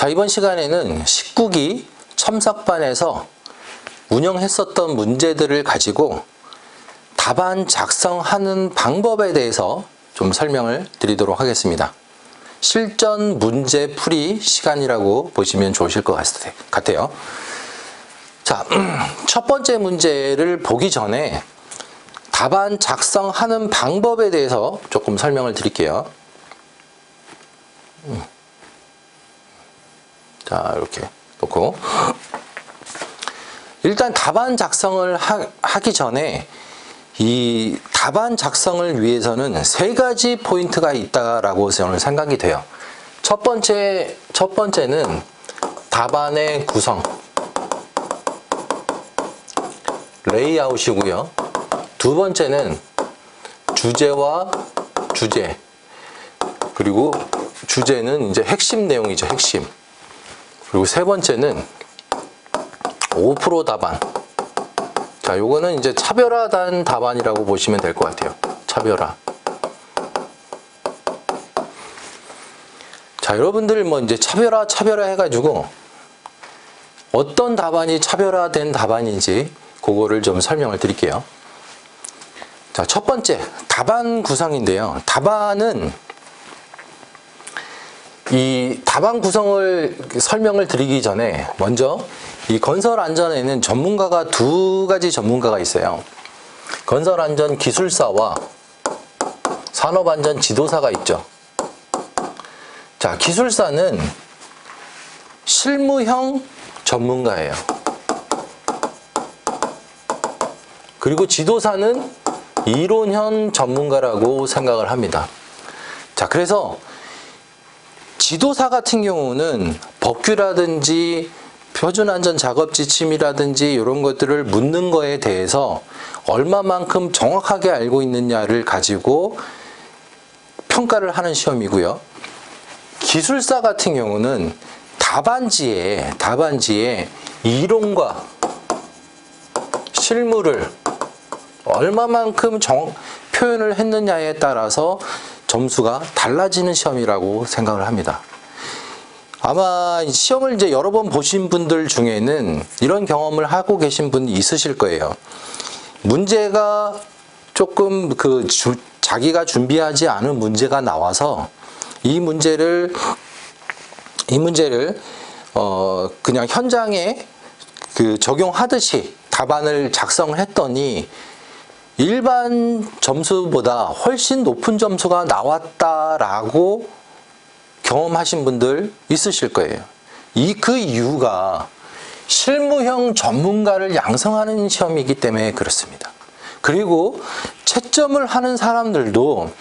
자, 이번 시간에는 19기 첨삭반에서 운영했었던 문제들을 가지고 답안 작성하는 방법에 대해서 좀 설명을 드리도록 하겠습니다. 실전 문제 풀이 시간이라고 보시면 좋으실 것 같아요. 자, 첫 번째 문제를 보기 전에 답안 작성하는 방법에 대해서 조금 설명을 드릴게요. 자, 이렇게 놓고 일단 답안 작성을 하기 전에 이 답안 작성을 위해서는 세 가지 포인트가 있다라고 저는 생각이 돼요. 첫 번째는 답안의 구성, 레이아웃이고요. 두 번째는 주제와 주제, 그리고 주제는 이제 핵심 내용이죠, 핵심. 그리고 세 번째는 5% 답안. 자, 요거는 이제 차별화된 답안이라고 보시면 될 것 같아요. 차별화. 자, 여러분들 뭐 이제 차별화 해가지고 어떤 답안이 차별화된 답안인지 그거를 좀 설명을 드릴게요. 자, 첫 번째 답안 구성인데요. 답안은 이 답안 구성을 설명을 드리기 전에 먼저 이 건설 안전에는 전문가가 두 가지 전문가가 있어요. 건설 안전 기술사와 산업 안전 지도사가 있죠. 자, 기술사는 실무형 전문가예요. 그리고 지도사는 이론형 전문가라고 생각을 합니다. 자, 그래서 지도사 같은 경우는 법규라든지 표준안전작업지침이라든지 이런 것들을 묻는 거에 대해서 얼마만큼 정확하게 알고 있느냐를 가지고 평가를 하는 시험이고요. 기술사 같은 경우는 답안지에 이론과 실무를 얼마만큼 표현을 했느냐에 따라서 점수가 달라지는 시험이라고 생각을 합니다. 아마 시험을 이제 여러 번 보신 분들 중에는 이런 경험을 하고 계신 분이 있으실 거예요. 문제가 조금 자기가 준비하지 않은 문제가 나와서 이 문제를 그냥 현장에 적용하듯이 답안을 작성을 했더니 일반 점수보다 훨씬 높은 점수가 나왔다라고 경험하신 분들 있으실 거예요. 그 이유가 실무형 전문가를 양성하는 시험이기 때문에 그렇습니다. 그리고 채점을 하는 사람들도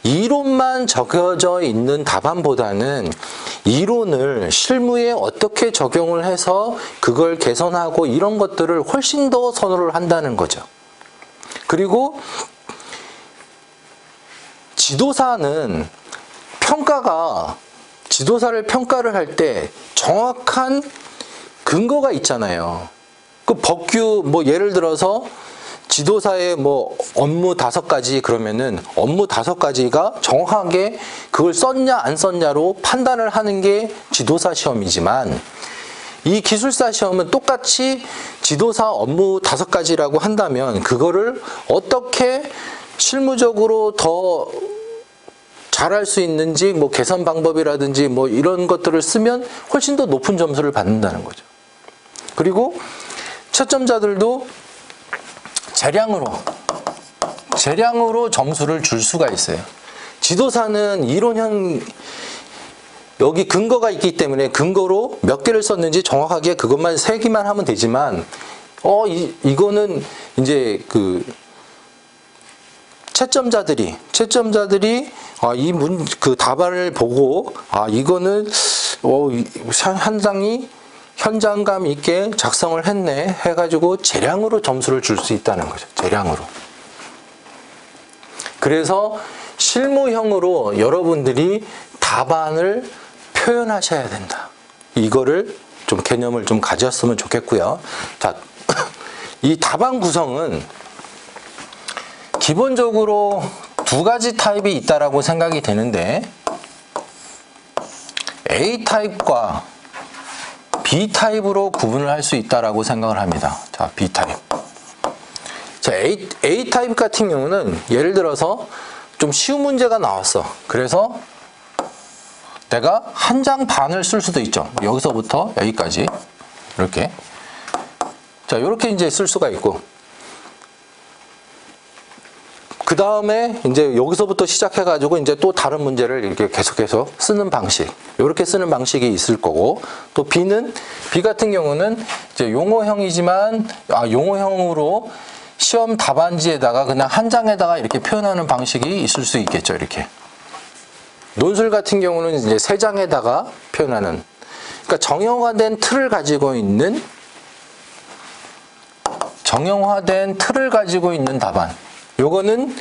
이론만 적혀져 있는 답안보다는 이론을 실무에 어떻게 적용을 해서 그걸 개선하고 이런 것들을 훨씬 더 선호를 한다는 거죠. 그리고 지도사를 평가를 할 때 정확한 근거가 있잖아요. 그 법규 예를 들어서 지도사의 업무 5가지 그러면은 업무 5가지가 정확하게 그걸 썼냐 안 썼냐로 판단을 하는 게 지도사 시험이지만 이 기술사 시험은 똑같이 지도사 업무 5가지라고 한다면 그거를 어떻게 실무적으로 더 잘할 수 있는지 개선 방법이라든지 이런 것들을 쓰면 훨씬 더 높은 점수를 받는다는 거죠. 그리고 채점자들도 재량으로 점수를 줄 수가 있어요. 지도사는 이론형 여기 근거가 있기 때문에 근거로 몇 개를 썼는지 정확하게 그것만 세기만 하면 되지만 이거는 이제 채점자들이 그 답안을 보고 이거는 상당히 현장감 있게 작성을 했네 해가지고 재량으로 점수를 줄 수 있다는 거죠. 재량으로. 그래서 실무형으로 여러분들이 답안을 표현하셔야 된다. 이거를 좀 개념을 좀 가졌으면 좋겠고요. 자, 이 답안 구성은 기본적으로 두 가지 타입이 있다라고 생각이 되는데 A 타입과 B타입으로 구분을 할 수 있다라고 생각을 합니다. 자, B타입. 자, A타입 같은 경우는 예를 들어서 좀 쉬운 문제가 나왔어. 그래서 내가 한 장 반을 쓸 수도 있죠. 여기서부터 여기까지 이렇게. 자, 이렇게 이제 쓸 수가 있고, 그 다음에 이제 여기서부터 시작해가지고 이제 또 다른 문제를 이렇게 계속해서 쓰는 방식, 이렇게 쓰는 방식이 있을 거고, 또 B 같은 경우는 이제 용어형이지만 용어형으로 시험 답안지에다가 그냥 한 장에다가 이렇게 표현하는 방식이 있을 수 있겠죠. 이렇게. 논술 같은 경우는 이제 세 장에다가 표현하는, 그러니까 정형화된 틀을 가지고 있는 답안. 요거는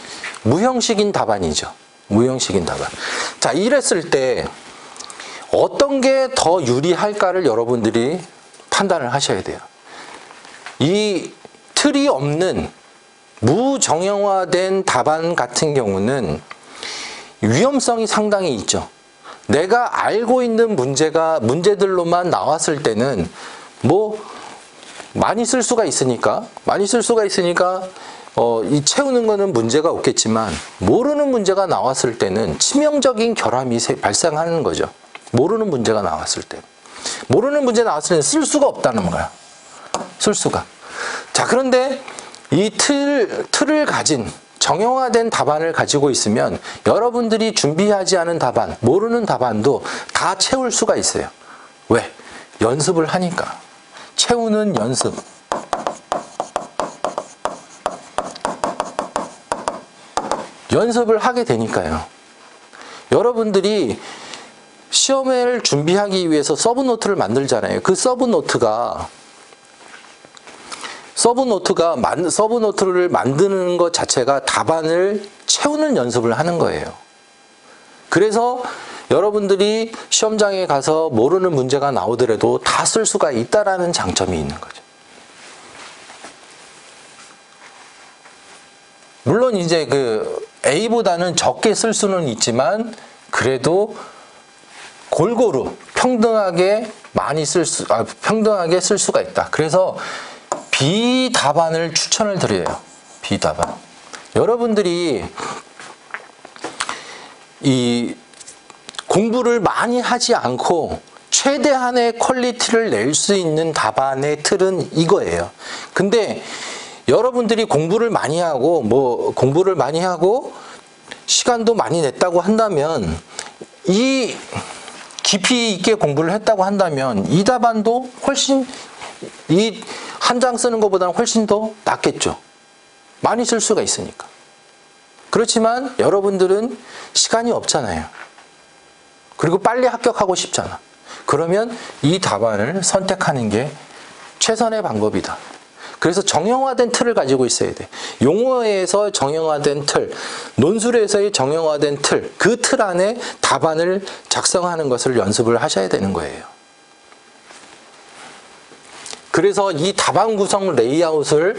무형식인 답안이죠. 무형식인 답안. 자, 이랬을 때 어떤 게 더 유리할까를 여러분들이 판단을 하셔야 돼요. 이 틀이 없는 무정형화된 답안 같은 경우는 위험성이 상당히 있죠. 내가 알고 있는 문제들로만 나왔을 때는 뭐 많이 쓸 수가 있으니까 이 채우는 거는 문제가 없겠지만, 모르는 문제가 나왔을 때는 치명적인 결함이 발생하는 거죠. 모르는 문제가 나왔을 때. 모르는 문제 나왔을 때는 쓸 수가 없다는 거야. 쓸 수가. 자, 그런데 이 틀을 가진 정형화된 답안을 가지고 있으면 여러분들이 준비하지 않은 답안, 모르는 답안도 다 채울 수가 있어요. 왜? 연습을 하니까. 채우는 연습. 연습을 하게 되니까요. 여러분들이 시험을 준비하기 위해서 서브노트를 만들잖아요. 그 서브노트를 만드는 것 자체가 답안을 채우는 연습을 하는 거예요. 그래서 여러분들이 시험장에 가서 모르는 문제가 나오더라도 다 쓸 수가 있다라는 장점이 있는 거죠. 물론 이제 그 A보다는 적게 쓸 수는 있지만, 그래도 골고루 평등하게 평등하게 쓸 수가 있다. 그래서 B 답안을 추천을 드려요. B 답안. 여러분들이 이 공부를 많이 하지 않고 최대한의 퀄리티를 낼 수 있는 답안의 틀은 이거예요. 근데 여러분들이 공부를 많이 하고 시간도 많이 냈다고 한다면, 이 깊이 있게 공부를 했다고 한다면 이 답안도 훨씬 이 한 장 쓰는 것보다는 훨씬 더 낫겠죠. 많이 쓸 수가 있으니까. 그렇지만 여러분들은 시간이 없잖아요. 그리고 빨리 합격하고 싶잖아. 그러면 이 답안을 선택하는 게 최선의 방법이다. 그래서 정형화된 틀을 가지고 있어야 돼. 용어에서 정형화된 틀, 논술에서의 정형화된 틀, 그 틀 안에 답안을 작성하는 것을 연습을 하셔야 되는 거예요. 그래서 이 답안 구성 레이아웃의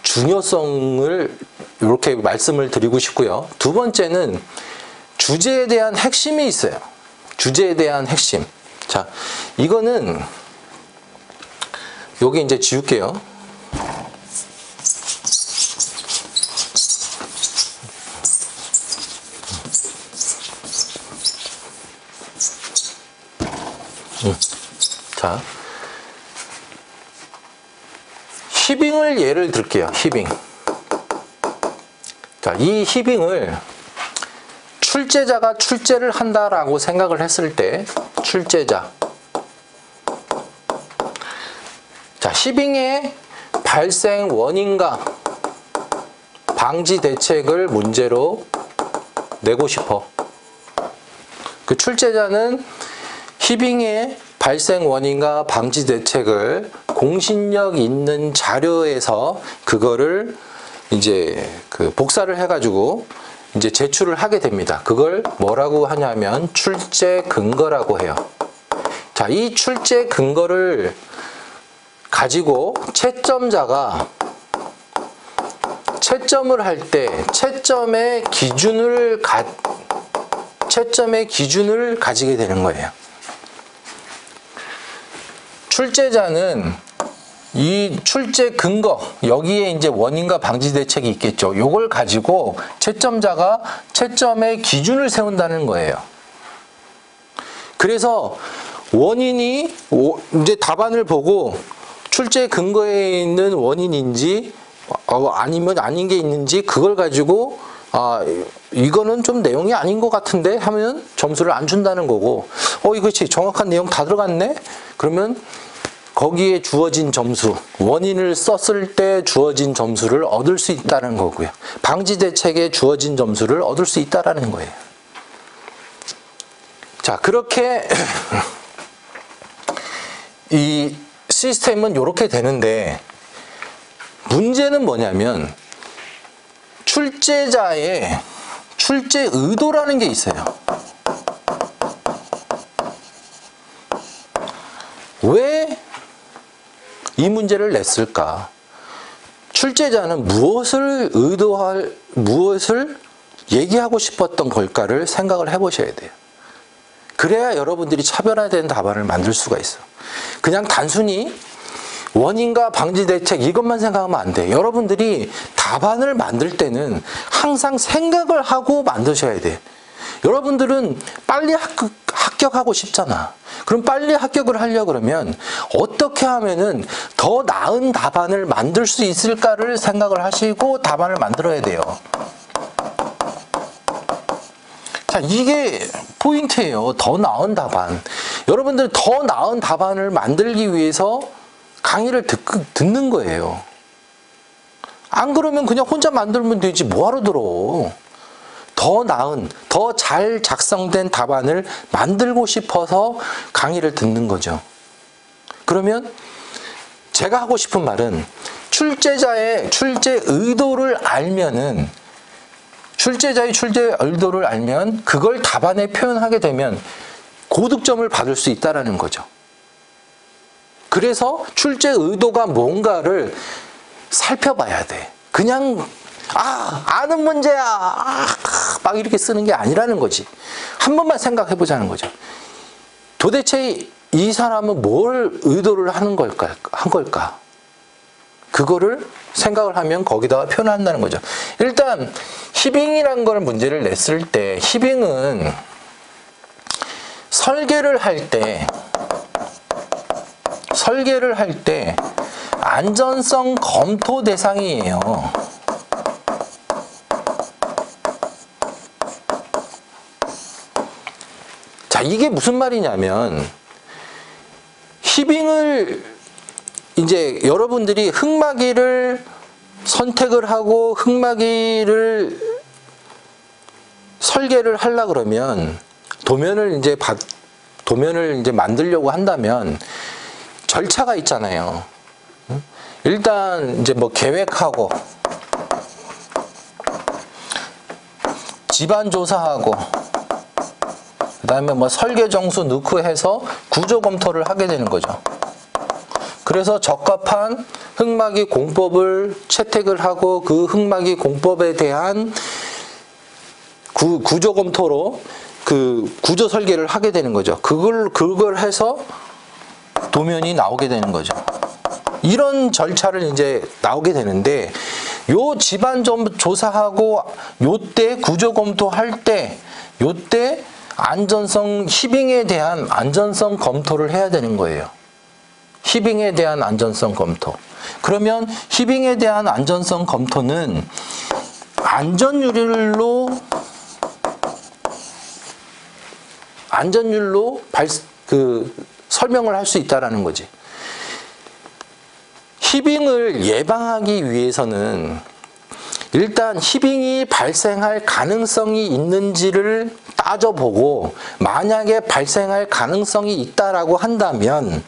중요성을 이렇게 말씀을 드리고 싶고요. 두 번째는 주제에 대한 핵심이 있어요. 주제에 대한 핵심. 자, 이거는 여기 이제 지울게요. 자, 히빙을 예를 들게요. 히빙. 자, 이 히빙을 출제자가 출제를 한다라고 생각을 했을 때, 출제자. 자, 히빙의 발생 원인과 방지 대책을 문제로 내고 싶어. 그 출제자는 히빙의 발생 원인과 방지 대책을 공신력 있는 자료에서 그거를 이제 그 복사를 해가지고 이제 제출을 하게 됩니다. 그걸 뭐라고 하냐면 출제 근거라고 해요. 자, 이 출제 근거를 가지고 채점자가 채점을 할 때 채점의 기준을 가지게 되는 거예요. 출제자는 이 출제 근거, 여기에 이제 원인과 방지 대책이 있겠죠. 요걸 가지고 채점자가 채점의 기준을 세운다는 거예요. 그래서 원인이 이제 답안을 보고 출제 근거에 있는 원인인지 아니면 아닌 게 있는지 그걸 가지고 이거는 좀 내용이 아닌 것 같은데 하면 점수를 안 준다는 거고, 이것이 정확한 내용 다 들어갔네? 그러면 거기에 주어진 점수, 원인을 썼을 때 주어진 점수를 얻을 수 있다는 거고요. 방지 대책에 주어진 점수를 얻을 수 있다는 거예요. 자, 그렇게 이 시스템은 이렇게 되는데, 문제는 뭐냐면 출제자의 출제 의도라는 게 있어요. 왜 이 문제를 냈을까? 출제자는 무엇을 얘기하고 싶었던 걸까를 생각을 해보셔야 돼요. 그래야 여러분들이 차별화된 답안을 만들 수가 있어. 그냥 단순히 원인과 방지 대책 이것만 생각하면 안 돼. 여러분들이 답안을 만들 때는 항상 생각을 하고 만드셔야 돼. 여러분들은 빨리 합격하고 싶잖아. 그럼 빨리 합격을 하려고 그러면 어떻게 하면은 더 나은 답안을 만들 수 있을까를 생각을 하시고 답안을 만들어야 돼요. 자, 이게 포인트예요. 더 나은 답안. 여러분들 더 나은 답안을 만들기 위해서 강의를 듣는 거예요. 안 그러면 그냥 혼자 만들면 되지 뭐하러 들어. 더 나은, 더 잘 작성된 답안을 만들고 싶어서 강의를 듣는 거죠. 그러면 제가 하고 싶은 말은 출제자의 출제 의도를 알면은, 출제자의 출제 의도를 알면 그걸 답안에 표현하게 되면 고득점을 받을 수 있다는 거죠. 그래서 출제 의도가 뭔가를 살펴봐야 돼. 그냥 아는 문제야 막 이렇게 쓰는 게 아니라는 거지. 한 번만 생각해 보자는 거죠. 도대체 이 사람은 뭘 의도를 한 걸까? 그거를 생각을 하면 거기다가 표현한다는 거죠. 일단 히빙이라는 걸 문제를 냈을 때, 히빙은 설계를 할 때 안전성 검토 대상이에요. 자, 이게 무슨 말이냐면, 히빙을 이제 여러분들이 흙막이를 선택을 하고 흙막이를 설계를 하려 그러면 도면을 이제 만들려고 한다면 절차가 있잖아요. 일단 이제 뭐 계획하고 집안 조사하고 그다음에 뭐 설계 정수 넣고 해서 구조 검토를 하게 되는 거죠. 그래서 적합한 흙막이 공법을 채택을 하고 그 흙막이 공법에 대한 구조 검토로 그 구조 설계를 하게 되는 거죠. 그걸 해서 도면이 나오게 되는 거죠. 이런 절차를 이제 나오게 되는데, 요 집안 좀 조사하고 요때 구조 검토할 때 요때 안전성, 히빙에 대한 안전성 검토를 해야 되는 거예요. 히빙에 대한 안전성 검토. 그러면 히빙에 대한 안전성 검토는 안전율로 설명을 할 수 있다라는 거지. 히빙을 예방하기 위해서는 일단 히빙이 발생할 가능성이 있는지를 따져보고, 만약에 발생할 가능성이 있다라고 한다면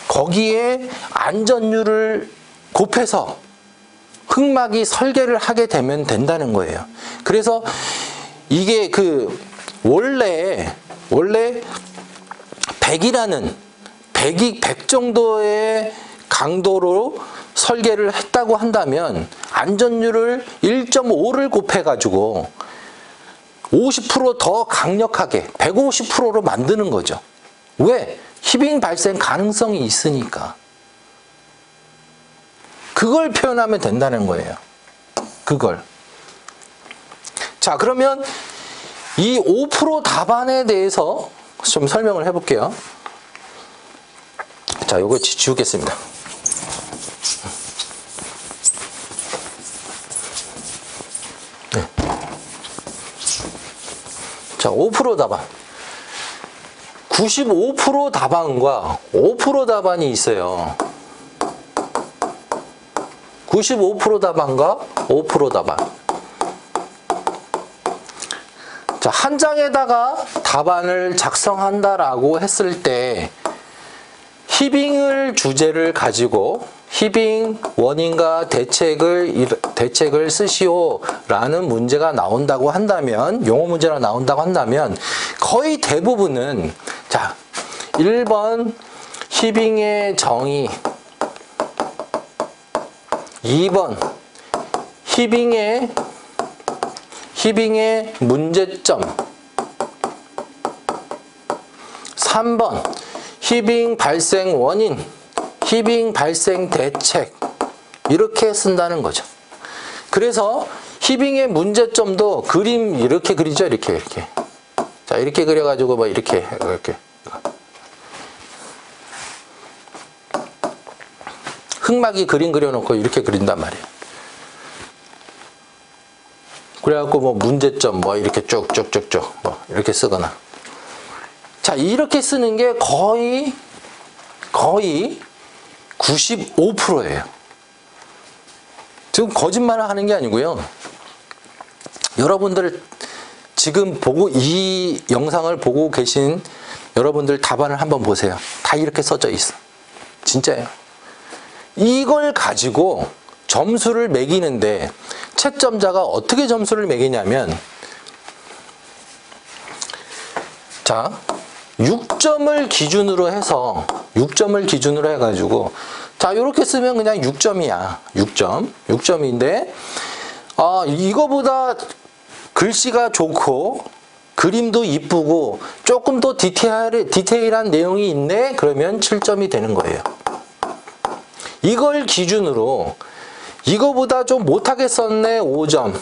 거기에 안전율을 곱해서 흙막이 설계를 하게 되면 된다는 거예요. 그래서 이게 원래 100 정도의 강도로 설계를 했다고 한다면 안전율을 1.5를 곱해가지고 50% 더 강력하게 150%로 만드는 거죠. 왜? 히빙 발생 가능성이 있으니까. 그걸 표현하면 된다는 거예요. 그걸. 자, 그러면 이 5% 답안에 대해서 좀 설명을 해볼게요. 자, 요거 지우겠습니다. 네. 자, 5% 답안. 95% 답안과 5% 답안이 있어요. 95% 답안과 5% 답안. 자, 한 장에다가 답안을 작성한다라고 했을 때 히빙을 주제를 가지고 히빙 원인과 대책을 쓰시오라는 문제가 나온다고 한다면, 용어 문제가 나온다고 한다면 거의 대부분은, 자, 1번 히빙의 정의, 2번 히빙의 문제점, 3번 히빙 발생 원인, 히빙 발생 대책, 이렇게 쓴다는 거죠. 그래서 히빙의 문제점도 그림 이렇게 그리죠. 이렇게. 자, 이렇게 그려가지고 뭐 이렇게. 흑막이 그림 그려놓고 이렇게 그린단 말이에요. 그래갖고 뭐 문제점 뭐 이렇게 쭉쭉쭉쭉 뭐 이렇게 쓰거나. 자, 이렇게 쓰는 게 거의 95%예요. 지금 거짓말을 하는 게 아니고요. 여러분들 지금 이 영상을 보고 계신 여러분들 답안을 한번 보세요. 다 이렇게 써져 있어. 진짜예요. 이걸 가지고 점수를 매기는데 채점자가 어떻게 점수를 매기냐면, 자, 6점을 기준으로 해가지고, 자, 요렇게 쓰면 그냥 6점이야. 6점인데, 이거보다 글씨가 좋고, 그림도 이쁘고, 조금 더 디테일한 내용이 있네? 그러면 7점이 되는 거예요. 이걸 기준으로, 이거보다 좀 못하게 썼네? 5점.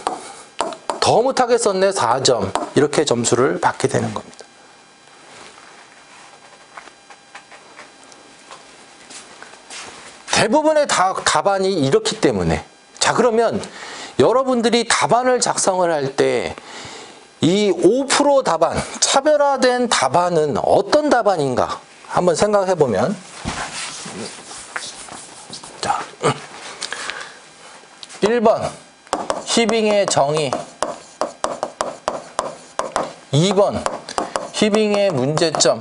더 못하게 썼네? 4점. 이렇게 점수를 받게 되는 겁니다. 대부분의 답안이 이렇기 때문에. 자, 그러면 여러분들이 답안을 작성을 할 때 이 5% 답안, 차별화된 답안은 어떤 답안인가 한번 생각해 보면, 자, 1번 히빙의 정의, 2번 히빙의 문제점,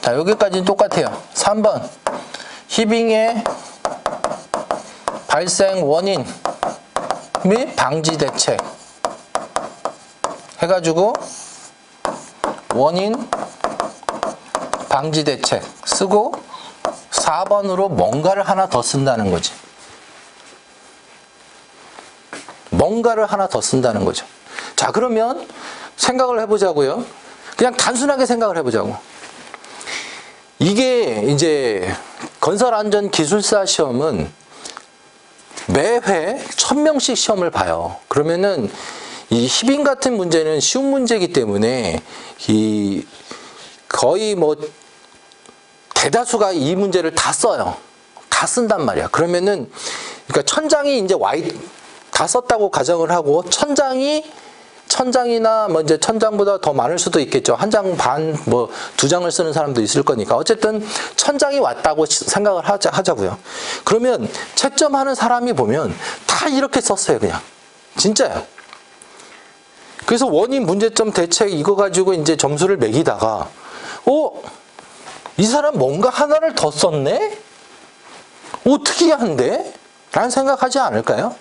자, 여기까지는 똑같아요. 3번 히빙의 발생 원인 및 방지 대책 해가지고 원인 방지 대책 쓰고 4번으로 뭔가를 하나 더 쓴다는 거지. 뭔가를 하나 더 쓴다는 거죠. 자, 그러면 생각을 해보자고요. 그냥 단순하게 생각을 해보자고. 이게 이제 건설안전기술사 시험은 매회 1000명씩 시험을 봐요. 그러면은 이 히빙 같은 문제는 쉬운 문제이기 때문에 거의 뭐 대다수가 이 문제를 다 써요. 다 쓴단 말이야. 그러면은 그러니까 천장이 이제 다 썼다고 가정을 하고, 천장이나 뭐 이제 천장보다 더 많을 수도 있겠죠. 한 장 반, 뭐 2장을 쓰는 사람도 있을 거니까. 어쨌든 천장이 왔다고 생각을 하자고요. 그러면 채점하는 사람이 보면 다 이렇게 썼어요, 그냥. 진짜요. 그래서 원인, 문제점, 대책 이거 가지고 이제 점수를 매기다가, 이 사람 뭔가 하나를 더 썼네? 특이한데? 라는 생각하지 않을까요?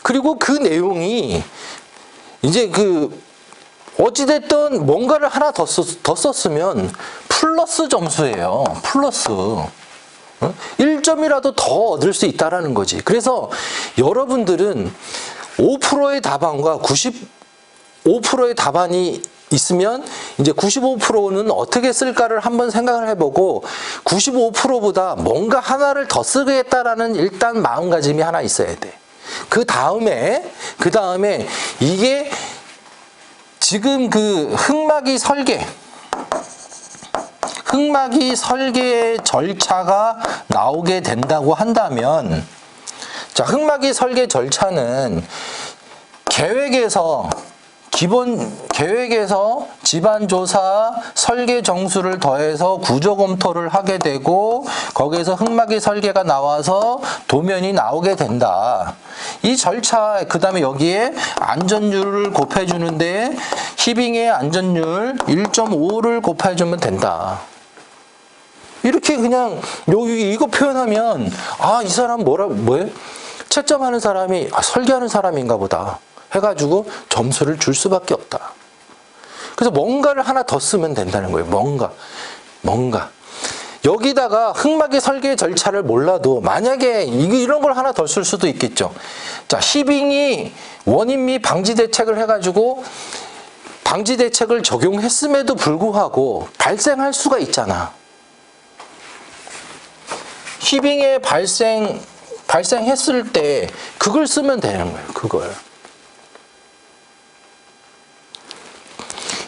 그리고 그 내용이 이제 어찌됐든 뭔가를 하나 더 썼으면 플러스 점수예요. 플러스. 1점이라도 더 얻을 수 있다라는 거지. 그래서 여러분들은 5%의 답안과 95%의 답안이 있으면 이제 95%는 어떻게 쓸까를 한번 생각을 해보고 95%보다 뭔가 하나를 더 쓰겠다라는 일단 마음가짐이 하나 있어야 돼. 그 다음에 이게 지금 그 흑마기 설계 절차가 나오게 된다고 한다면, 자, 흑마기 설계 절차는 계획에서 집안조사 설계 정수를 더해서 구조 검토를 하게 되고 거기에서 흑마기 설계가 나와서 도면이 나오게 된다. 이 절차, 그 다음에 여기에 안전율을 곱해주는데 히빙의 안전율 1.5를 곱해주면 된다. 이렇게 그냥 여기 이거 표현하면 이 사람 뭐예요? 채점하는 사람이 설계하는 사람인가 보다 해가지고 점수를 줄 수밖에 없다. 그래서 뭔가를 하나 더 쓰면 된다는 거예요. 뭔가. 여기다가 흑마기 설계 절차를 몰라도 만약에 이런 걸 하나 더 쓸 수도 있겠죠. 자, 히빙이 원인 및 방지 대책을 해가지고 방지 대책을 적용했음에도 불구하고 발생할 수가 있잖아. 히빙에 발생했을 때 그걸 쓰면 되는 거예요. 그걸.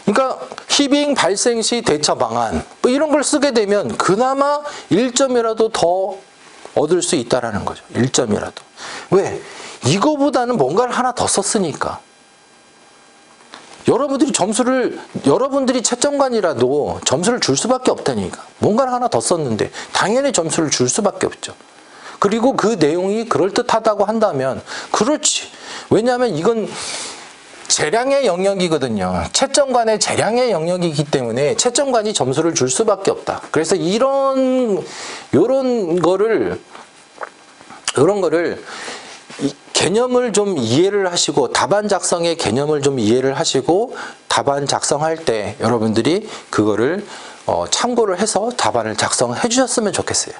그러니까 히빙 발생 시 대처 방안 뭐 이런 걸 쓰게 되면 그나마 1점이라도 더 얻을 수 있다라는 거죠. 1점이라도. 왜? 이거보다는 뭔가를 하나 더 썼으니까. 여러분들이 채점관이라도 점수를 줄 수밖에 없다니까. 뭔가를 하나 더 썼는데 당연히 점수를 줄 수밖에 없죠. 그리고 그 내용이 그럴듯하다고 한다면 그렇지. 왜냐하면 이건 재량의 영역이거든요. 채점관의 재량의 영역이기 때문에 채점관이 점수를 줄 수밖에 없다. 그래서 이런 거를 개념을 좀 이해를 하시고 답안 작성의 개념을 좀 이해를 하시고 답안 작성할 때 여러분들이 그거를 참고를 해서 답안을 작성해 주셨으면 좋겠어요.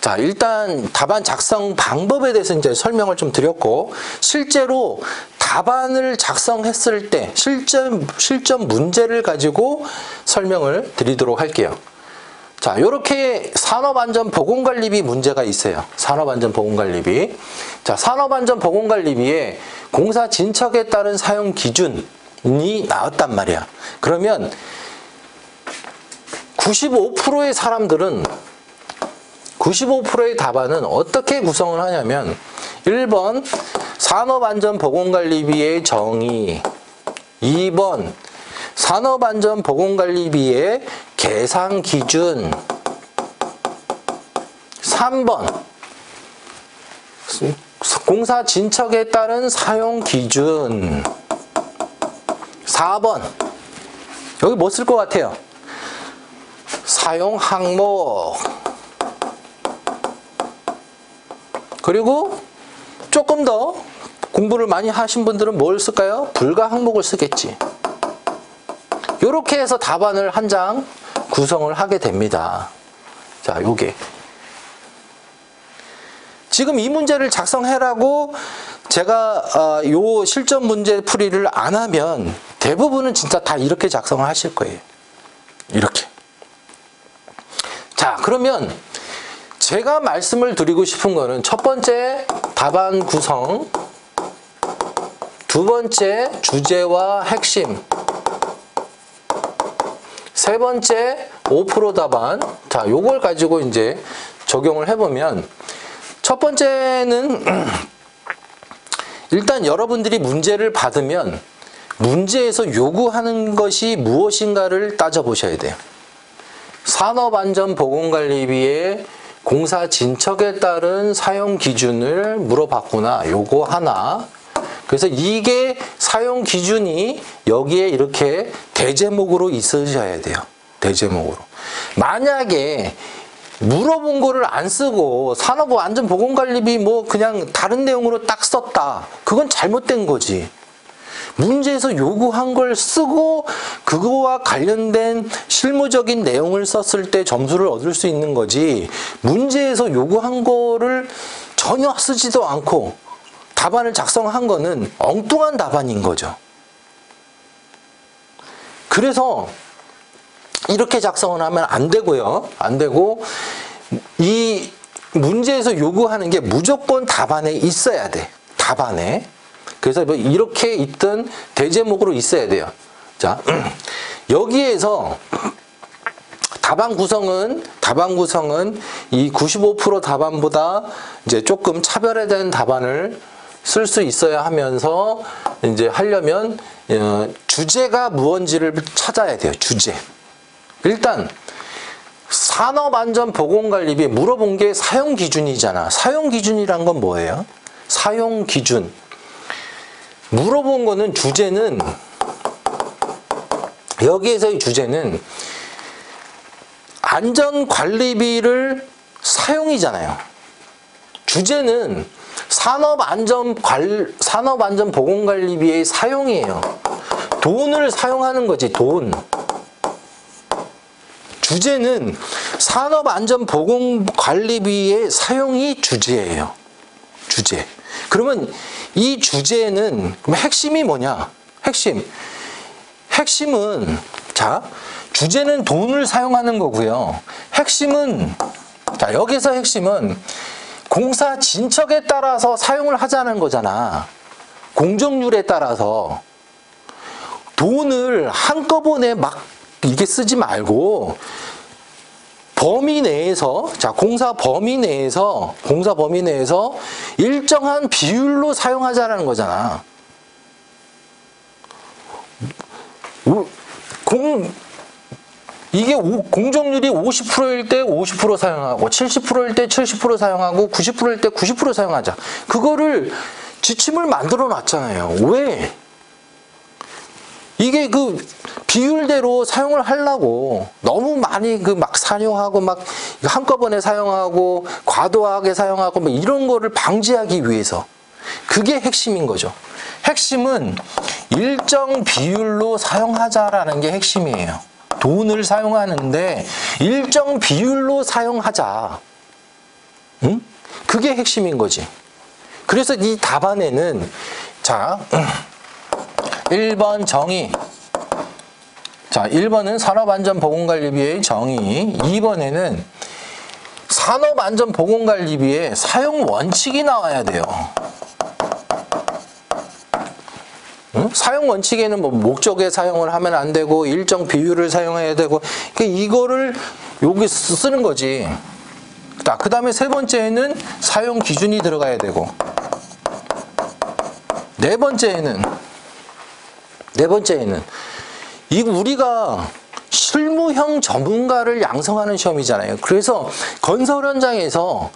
자, 일단 답안 작성 방법에 대해서 이제 설명을 좀 드렸고, 실제로 답안을 작성했을 때 실전 문제를 가지고 설명을 드리도록 할게요. 자, 요렇게 산업안전보건관리비 문제가 있어요. 산업안전보건관리비. 자, 산업안전보건관리비에 공사 진척에 따른 사용 기준이 나왔단 말이야. 그러면 95%의 사람들은 95%의 답안은 어떻게 구성을 하냐면 1번 산업안전보건관리비의 정의, 2번 산업안전보건관리비의 계산 기준, 3번 공사 진척에 따른 사용 기준, 4번 여기 뭐 쓸 것 같아요? 사용 항목, 그리고 조금 더 공부를 많이 하신 분들은 뭘 쓸까요? 불가 항목을 쓰겠지. 이렇게 해서 답안을 한 장 구성을 하게 됩니다. 자, 요게. 지금 이 문제를 작성해라고 제가 요 실전 문제 풀이를 안 하면 대부분은 진짜 다 이렇게 작성을 하실 거예요. 이렇게. 자, 그러면 제가 말씀을 드리고 싶은 거는 첫 번째 답안 구성, 두 번째 주제와 핵심, 세 번째 5% 답안. 자, 요걸 가지고 이제 적용을 해보면 첫 번째는 일단 여러분들이 문제를 받으면 문제에서 요구하는 것이 무엇인가를 따져보셔야 돼요. 산업안전보건관리비의 공사 진척에 따른 사용 기준을 물어봤구나. 요거 하나. 그래서 이게 사용 기준이 여기에 이렇게 대제목으로 있으셔야 돼요. 대제목으로. 만약에 물어본 거를 안 쓰고 산업안전보건관리비 뭐 그냥 다른 내용으로 딱 썼다. 그건 잘못된 거지. 문제에서 요구한 걸 쓰고 그거와 관련된 실무적인 내용을 썼을 때 점수를 얻을 수 있는 거지, 문제에서 요구한 거를 전혀 쓰지도 않고 답안을 작성한 거는 엉뚱한 답안인 거죠. 그래서 이렇게 작성을 하면 안 되고요. 안 되고 이 문제에서 요구하는 게 무조건 답안에 있어야 돼. 답안에. 그래서 뭐 이렇게 있든 대제목으로 있어야 돼요. 자, 여기에서 답안 구성은 이 95% 답안보다 이제 조금 차별화된 답안을 쓸 수 있어야 하면서 이제 하려면 주제가 무언지를 찾아야 돼요. 주제. 일단 산업안전보건관리비에 물어본 게 사용기준이잖아. 사용기준이란 건 뭐예요? 사용기준. 물어본 거는 주제는 여기에서의 주제는 안전관리비를 사용이잖아요. 주제는 산업안전보건관리비의 사용이에요. 돈을 사용하는 거지, 돈. 주제는 산업안전보건관리비의 사용이 주제예요. 주제. 그러면 이 주제는 그럼 핵심이 뭐냐? 핵심은 자, 주제는 돈을 사용하는 거고요. 핵심은 자, 여기서 핵심은 공사 진척에 따라서 사용을 하자는 거잖아. 공정률에 따라서 돈을 한꺼번에 막 이렇게 쓰지 말고 범위 내에서 자, 공사 범위 내에서 일정한 비율로 사용하자라는 거잖아. 이게 공정률이 50%일 때 50% 사용하고 70%일 때 70% 사용하고 90%일 때 90% 사용하자. 그거를 지침을 만들어 놨잖아요. 왜? 이게 그 비율대로 사용을 하려고 너무 많이 그 막 사용하고 막 한꺼번에 사용하고 과도하게 사용하고 뭐 이런 거를 방지하기 위해서 그게 핵심인 거죠. 핵심은 일정 비율로 사용하자라는 게 핵심이에요. 돈을 사용하는데 일정 비율로 사용하자. 응? 그게 핵심인 거지. 그래서 이 답안에는 자 1번 정의. 자, 1번은 산업안전보건관리비의 정의. 2번에는 산업안전보건관리비의 사용 원칙이 나와야 돼요. 응? 사용 원칙에는 뭐 목적에 사용을 하면 안 되고 일정 비율을 사용해야 되고 이거를 여기 쓰는 거지. 그 다음에 세 번째에는 사용 기준이 들어가야 되고 네 번째에는 이거 우리가 실무형 전문가를 양성하는 시험이잖아요. 그래서 건설 현장에서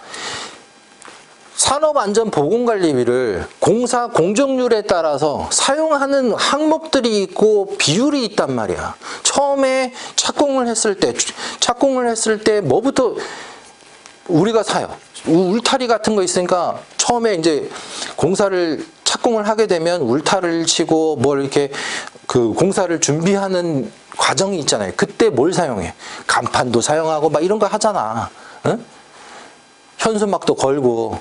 산업안전보건관리비를 공사 공정률에 따라서 사용하는 항목들이 있고 비율이 있단 말이야. 처음에 착공을 했을 때 뭐부터 우리가 사요? 울타리 같은 거 있으니까 처음에 이제 공사를 착공을 하게 되면 울타리를 치고 뭘 이렇게 그 공사를 준비하는 과정이 있잖아요. 그때 뭘 사용해? 간판도 사용하고 막 이런 거 하잖아. 응? 현수막도 걸고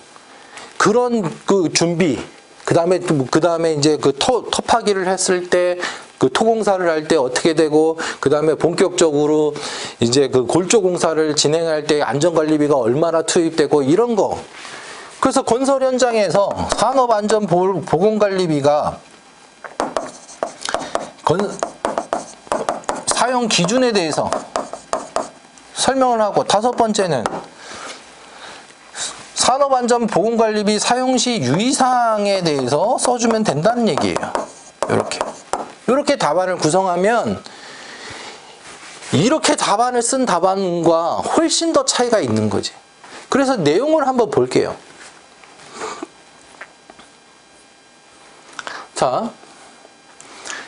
그런 그 준비. 그다음에 이제 그 토파기를 했을 때 그 토공사를 할 때 어떻게 되고 그다음에 본격적으로 이제 그 골조 공사를 진행할 때 안전관리비가 얼마나 투입되고 이런 거. 그래서 건설 현장에서 산업안전보건관리비가 사용 기준에 대해서 설명을 하고 다섯 번째는 산업안전보건관리비 사용 시 유의사항에 대해서 써주면 된다는 얘기예요. 이렇게 답안을 구성하면 이렇게 답안을 쓴 답안과 훨씬 더 차이가 있는 거지. 그래서 내용을 한번 볼게요. 자,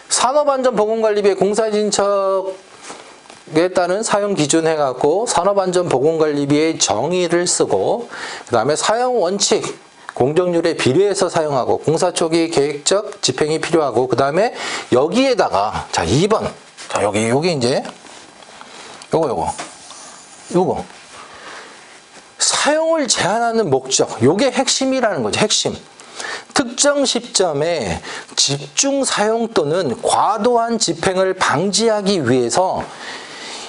산업안전보건관리비의 공사진척에 따른 사용 기준 해갖고 산업안전보건관리비의 정의를 쓰고 그 다음에 사용 원칙 공정률에 비례해서 사용하고 공사 초기 계획적 집행이 필요하고 그 다음에 여기에다가 자 2번 자 여기 이제 요거 사용을 제한하는 목적 요게 핵심이라는 거죠. 핵심. 특정 시점에 집중 사용 또는 과도한 집행을 방지하기 위해서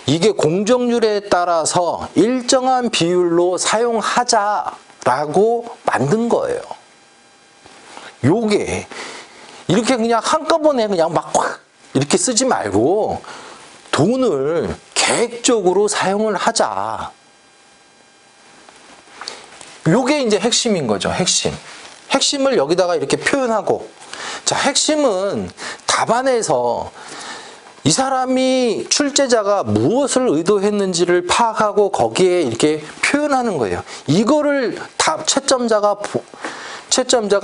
이게 공정률에 따라서 일정한 비율로 사용하자라고 만든 거예요. 요게 이렇게 그냥 한꺼번에 그냥 막 확 이렇게 쓰지 말고 돈을 계획적으로 사용을 하자. 요게 이제 핵심인 거죠. 핵심을 여기다가 이렇게 표현하고, 자, 핵심은 답안에서 이 사람이 출제자가 무엇을 의도했는지를 파악하고 거기에 이렇게 표현하는 거예요. 이거를 채점자가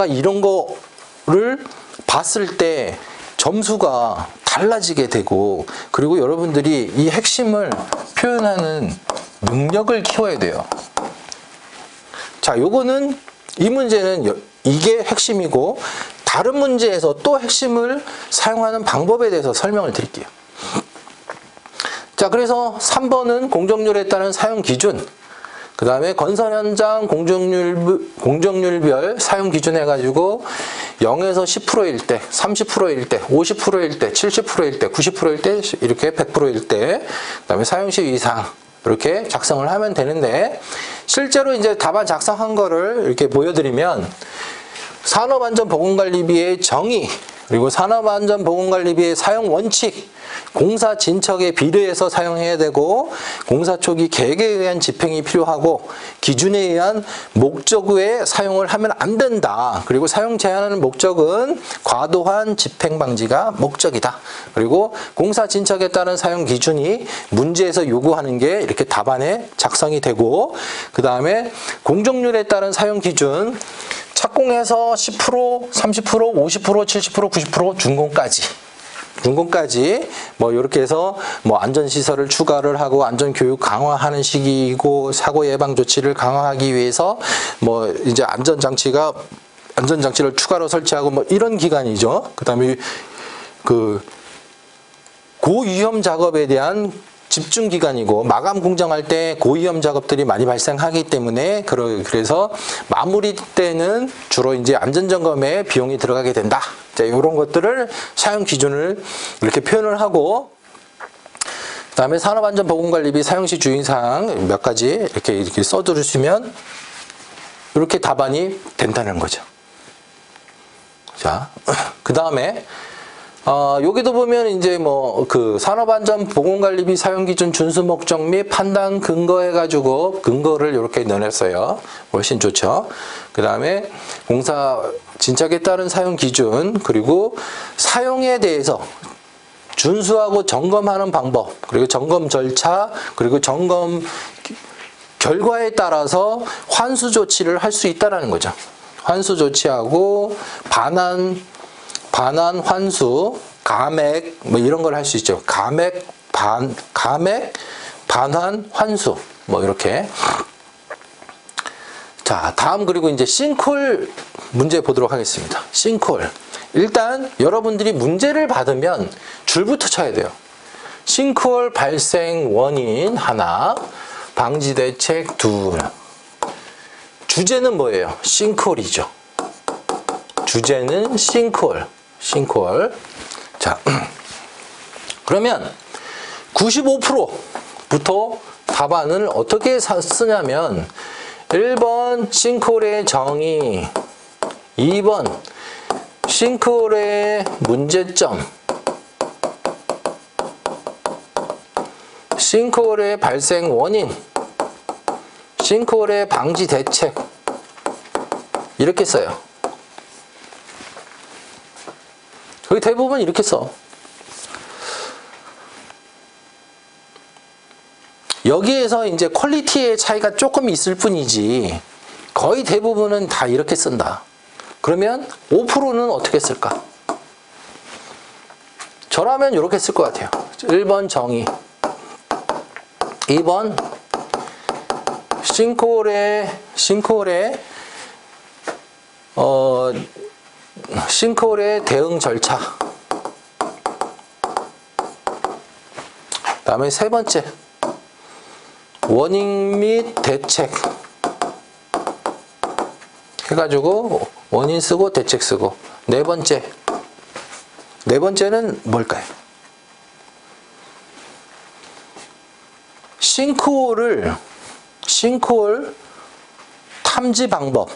이런 거를 봤을 때 점수가 달라지게 되고, 그리고 여러분들이 이 핵심을 표현하는 능력을 키워야 돼요. 자, 요거는 이 문제는 이게 핵심이고, 다른 문제에서 또 핵심을 사용하는 방법에 대해서 설명을 드릴게요. 자, 그래서 3번은 공정률에 따른 사용 기준, 그 다음에 건설 현장 공정률별 사용 기준 해가지고 0에서 10%일 때, 30%일 때, 50%일 때, 70%일 때, 90%일 때, 이렇게 100%일 때, 그 다음에 사용시 이상 이렇게 작성을 하면 되는데, 실제로 이제 답안 작성한 거를 이렇게 보여드리면 산업안전보건관리비의 정의, 그리고 산업안전보건관리비의 사용 원칙, 공사 진척에 비례해서 사용해야 되고, 공사 초기 계획에 의한 집행이 필요하고, 기준에 의한 목적 외에 사용을 하면 안 된다. 그리고 사용 제한하는 목적은 과도한 집행 방지가 목적이다. 그리고 공사 진척에 따른 사용 기준이 문제에서 요구하는 게 이렇게 답안에 작성이 되고, 그 다음에 공정률에 따른 사용 기준, 착공에서 10%, 30%, 50%, 70%, 90%, 준공까지 뭐 이렇게 해서 뭐 안전시설을 추가를 하고 안전교육 강화하는 시기이고, 사고 예방 조치를 강화하기 위해서 뭐 이제 안전장치를 추가로 설치하고 뭐 이런 기간이죠. 그다음에 그 고위험 작업에 대한 집중 기간이고, 마감 공정할 때 고위험 작업들이 많이 발생하기 때문에 그래서 마무리 때는 주로 이제 안전점검에 비용이 들어가게 된다. 자, 이런 것들을 사용 기준을 이렇게 표현을 하고, 그다음에 산업안전보건관리비 사용시 주의사항 몇 가지 이렇게 써두시면 이렇게 답안이 된다는 거죠. 자, 그다음에 여기도 보면 이제 뭐 그 산업안전보건관리비 사용기준 준수 목적 및 판단 근거 해가지고 근거를 이렇게 넣어냈어요. 훨씬 좋죠. 그 다음에 공사 진척에 따른 사용 기준, 그리고 사용에 대해서 준수하고 점검하는 방법, 그리고 점검 절차, 그리고 점검 결과에 따라서 환수 조치를 할 수 있다라는 거죠. 환수 조치하고 반환, 환수, 감액 뭐 이런 걸 할 수 있죠. 감액, 반환, 환수 뭐 이렇게. 자, 다음 그리고 이제 싱크홀 문제 보도록 하겠습니다. 싱크홀. 일단 여러분들이 문제를 받으면 줄부터 쳐야 돼요. 싱크홀 발생 원인 하나, 방지 대책 둘. 주제는 뭐예요? 싱크홀이죠. 주제는 싱크홀. 자, 그러면 95%부터 답안을 어떻게 쓰냐면 1번 싱크홀의 정의, 2번 싱크홀의 문제점, 싱크홀의 발생 원인, 싱크홀의 방지 대책 이렇게 써요. 거의 대부분 이렇게 써. 여기에서 이제 퀄리티의 차이가 조금 있을 뿐이지 거의 대부분은 다 이렇게 쓴다. 그러면 5%는 어떻게 쓸까? 저라면 이렇게 쓸 것 같아요. 1번 정의, 2번 싱크홀의 대응 절차, 그 다음에 세 번째 원인 및 대책 해가지고 원인 쓰고 대책 쓰고. 네 번째는 뭘까요? 싱크홀 탐지 방법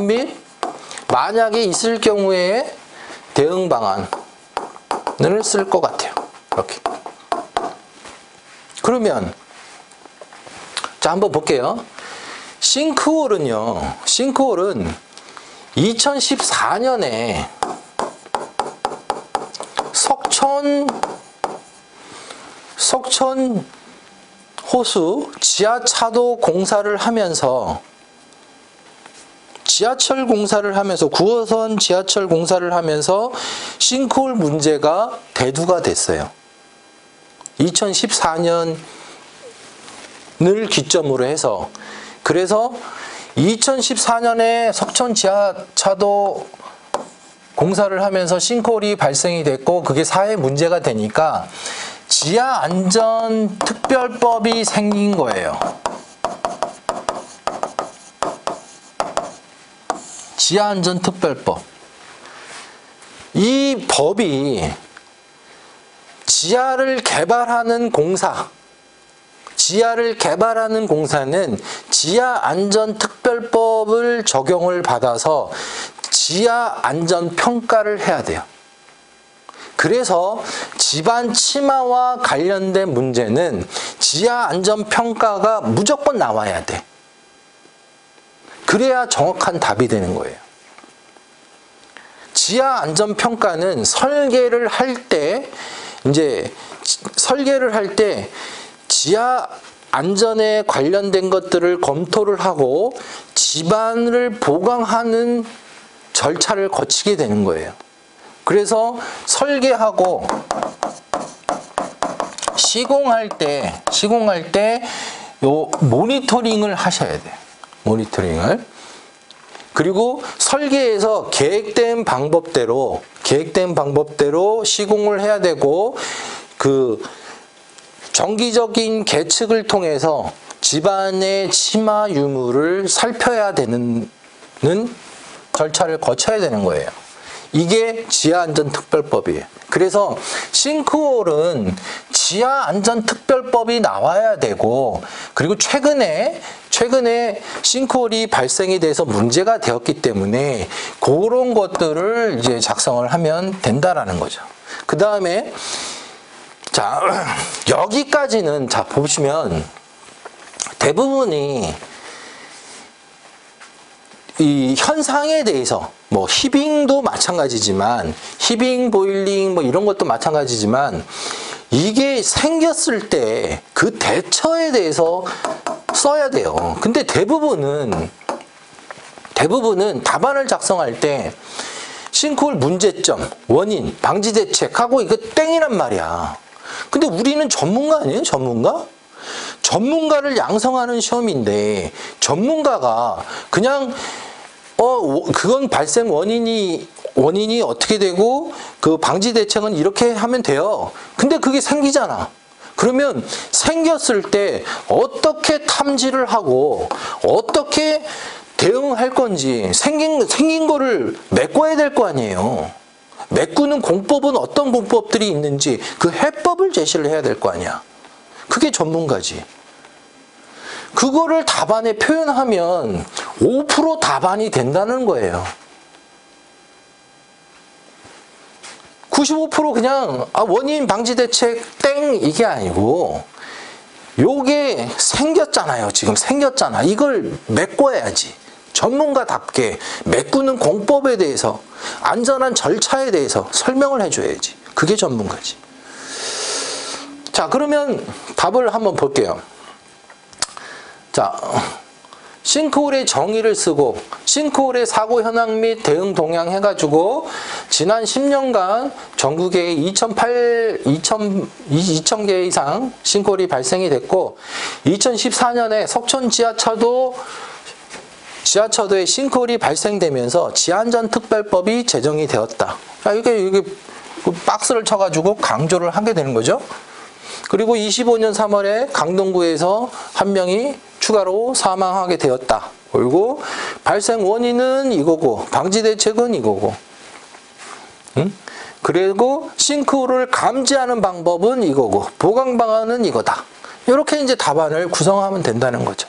및 만약에 있을 경우에 대응 방안을 쓸 것 같아요. 이렇게. 그러면 자, 한번 볼게요. 싱크홀은 2014년에 석천 호수 지하차도 공사를 하면서 9호선 지하철 공사를 하면서 싱크홀 문제가 대두가 됐어요. 2014년을 기점으로 해서. 그래서 2014년에 석천 지하차도 공사를 하면서 싱크홀이 발생이 됐고 그게 사회 문제가 되니까 지하안전특별법이 생긴 거예요. 지하안전특별법. 이 법이 지하를 개발하는 공사는 지하안전특별법을 적용을 받아서 지하안전평가를 해야 돼요. 그래서 집안 침하와 관련된 문제는 지하안전평가가 무조건 나와야 돼. 그래야 정확한 답이 되는 거예요. 지하안전평가는 설계를 할 때 지하 안전에 관련된 것들을 검토를 하고 집안을 보강하는 절차를 거치게 되는 거예요. 그래서 설계하고 시공할 때 요 모니터링을 하셔야 돼요. 모니터링을. 그리고 설계에서 계획된 방법대로 시공을 해야 되고 그 정기적인 계측을 통해서 집안의 침하 유무를 살펴야 되는 절차를 거쳐야 되는 거예요. 이게 지하안전특별법이에요. 그래서 싱크홀은 지하안전특별법이 나와야 되고, 그리고 최근에 싱크홀이 발생이 돼서 문제가 되었기 때문에 그런 것들을 이제 작성을 하면 된다라는 거죠. 그 다음에 자, 여기까지는 자 보시면 대부분이 이 현상에 대해서 뭐 히빙도 마찬가지지만 히빙, 보일링 뭐 이런 것도 마찬가지지만 이게 생겼을 때 그 대처에 대해서 써야 돼요. 근데 대부분은 답안을 작성할 때 싱크홀 문제점, 원인, 방지 대책하고 이거 땡이란 말이야. 근데 우리는 전문가 아니에요? 전문가를 양성하는 시험인데 전문가가 그냥 그건 발생 원인이 어떻게 되고 그 방지 대책은 이렇게 하면 돼요. 근데 그게 생기잖아. 그러면 생겼을 때 어떻게 탐지를 하고 어떻게 대응할 건지 생긴 거를 메꿔야 될 거 아니에요. 메꾸는 공법은 어떤 공법들이 있는지 그 해법을 제시를 해야 될 거 아니야. 그게 전문가지. 그거를 답안에 표현하면 5% 답안이 된다는 거예요. 95% 그냥 원인 방지 대책 땡 이게 아니고 요게 생겼잖아요. 지금 생겼잖아. 이걸 메꿔야지. 전문가답게 메꾸는 공법에 대해서 안전한 절차에 대해서 설명을 해줘야지. 그게 전문가지. 자, 그러면 답을 한번 볼게요. 자, 싱크홀의 정의를 쓰고 싱크홀의 사고 현황 및 대응 동향 해가지고 지난 10년간 전국에 2,000개 이상 싱크홀이 발생이 됐고 2014년에 석촌 지하차도에 싱크홀이 발생되면서 지하안전특별법이 제정이 되었다. 이게 박스를 쳐가지고 강조를 하게 되는 거죠. 그리고 25년 3월에 강동구에서 한 명이 추가로 사망하게 되었다. 그리고 발생 원인은 이거고 방지 대책은 이거고. 그리고 싱크홀을 감지하는 방법은 이거고 보강 방안은 이거다. 이렇게 이제 답안을 구성하면 된다는 거죠.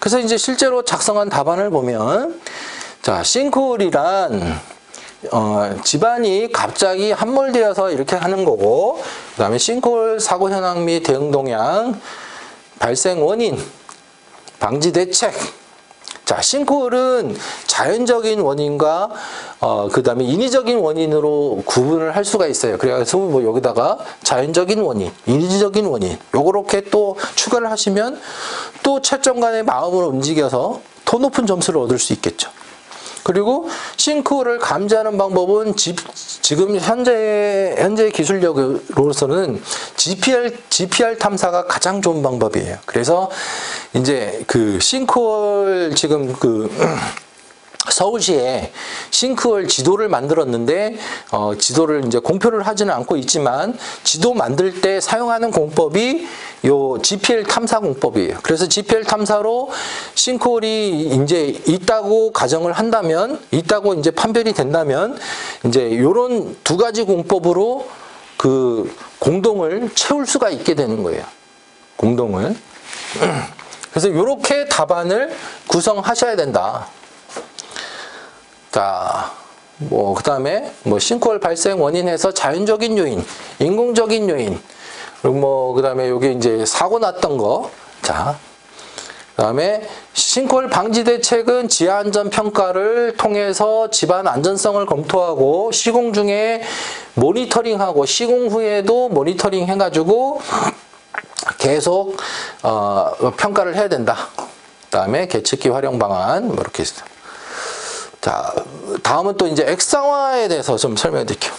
그래서 이제 실제로 작성한 답안을 보면 자, 싱크홀이란 집안이 갑자기 함몰되어서 이렇게 하는 거고 그다음에 싱크홀 사고 현황 및 대응 동향, 발생 원인, 방지 대책. 자, 싱크홀은 자연적인 원인과 그다음에 인위적인 원인으로 구분을 할 수가 있어요. 그래서 뭐 여기다가 자연적인 원인, 인위적인 원인 요렇게 또 추가를 하시면 또 채점관의 마음을 움직여서 더 높은 점수를 얻을 수 있겠죠. 그리고 싱크홀을 감지하는 방법은 지금 현재 기술력으로서는 GPR 탐사가 가장 좋은 방법이에요. 그래서 이제 그 싱크홀 지금 서울시에 싱크홀 지도를 만들었는데 지도를 이제 공표를 하지는 않고 있지만 지도 만들 때 사용하는 공법이 요 GPL 탐사 공법이에요. 그래서 GPL 탐사로 싱크홀이 이제 있다고 가정을 한다면, 있다고 이제 판별이 된다면 이제 요런 두 가지 공법으로 그 공동을 채울 수가 있게 되는 거예요. 공동을. 그래서 요렇게 답안을 구성하셔야 된다. 자, 뭐 그다음에 뭐 싱크홀 발생 원인에서 자연적인 요인, 인공적인 요인, 그리고 뭐 그다음에 여기 이제 사고 났던 거. 자, 그다음에 싱크홀 방지 대책은 지하 안전 평가를 통해서 집안 안전성을 검토하고 시공 중에 모니터링하고 시공 후에도 모니터링 해가지고 계속 평가를 해야 된다. 그다음에 계측기 활용 방안 뭐 이렇게 있어요. 자, 다음은 또 이제 액상화에 대해서 좀 설명해 드릴게요.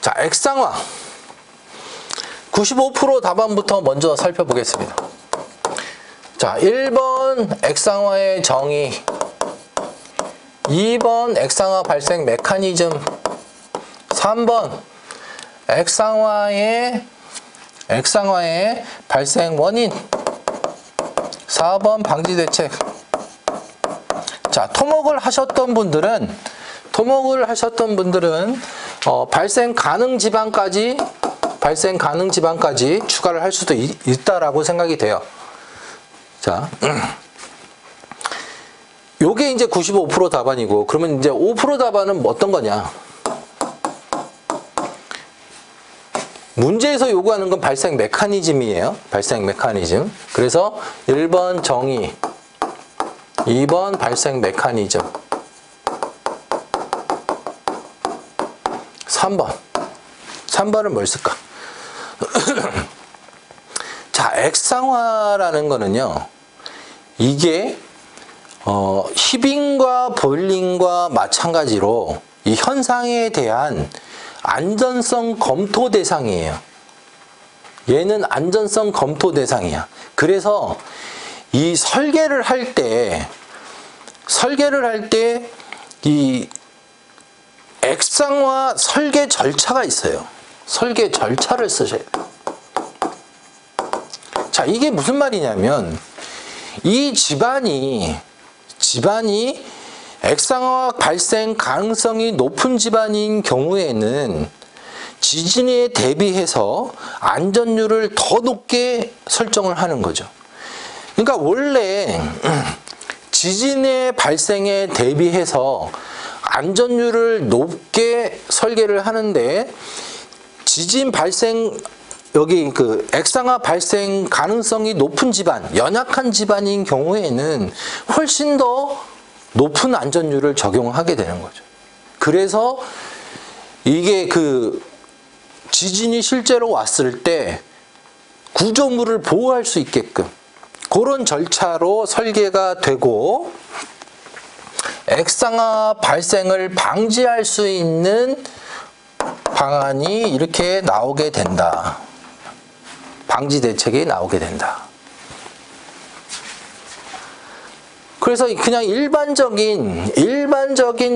자, 액상화. 95% 답안부터 먼저 살펴보겠습니다. 자, 1번 액상화의 정의, 2번 액상화 발생 메커니즘, 3번 액상화의 발생 원인, 4번 방지 대책. 자, 토목을 하셨던 분들은 발생 가능 지방까지 추가를 할 수도 있다라고 생각이 돼요. 자, 요게 이제 95% 답안이고, 그러면 이제 5% 답안은 어떤 거냐? 문제에서 요구하는 건 발생 메커니즘이에요. 발생 메커니즘. 그래서 1번 정의, 2번 발생 메커니즘, 3번은 뭘 쓸까? 자, 액상화라는 거는요, 이게 히빙과 보일링과 마찬가지로 이 현상에 대한 안전성 검토 대상이에요. 얘는 안전성 검토 대상이야. 그래서 이 설계를 할 때 이 액상화 설계 절차가 있어요. 설계 절차를 쓰셔야 돼요. 자, 이게 무슨 말이냐면 이 집안이 액상화 발생 가능성이 높은 집안인 경우에는 지진에 대비해서 안전율을 더 높게 설정을 하는 거죠. 그러니까 원래 지진의 발생에 대비해서 안전율을 높게 설계를 하는데 지진 발생 여기 그 액상화 발생 가능성이 높은 집안, 연약한 집안인 경우에는 훨씬 더 높은 안전율을 적용하게 되는 거죠. 그래서 이게 그 지진이 실제로 왔을 때 구조물을 보호할 수 있게끔 그런 절차로 설계가 되고 액상화 발생을 방지할 수 있는 방안이 이렇게 나오게 된다. 방지 대책이 나오게 된다. 그래서 그냥 일반적인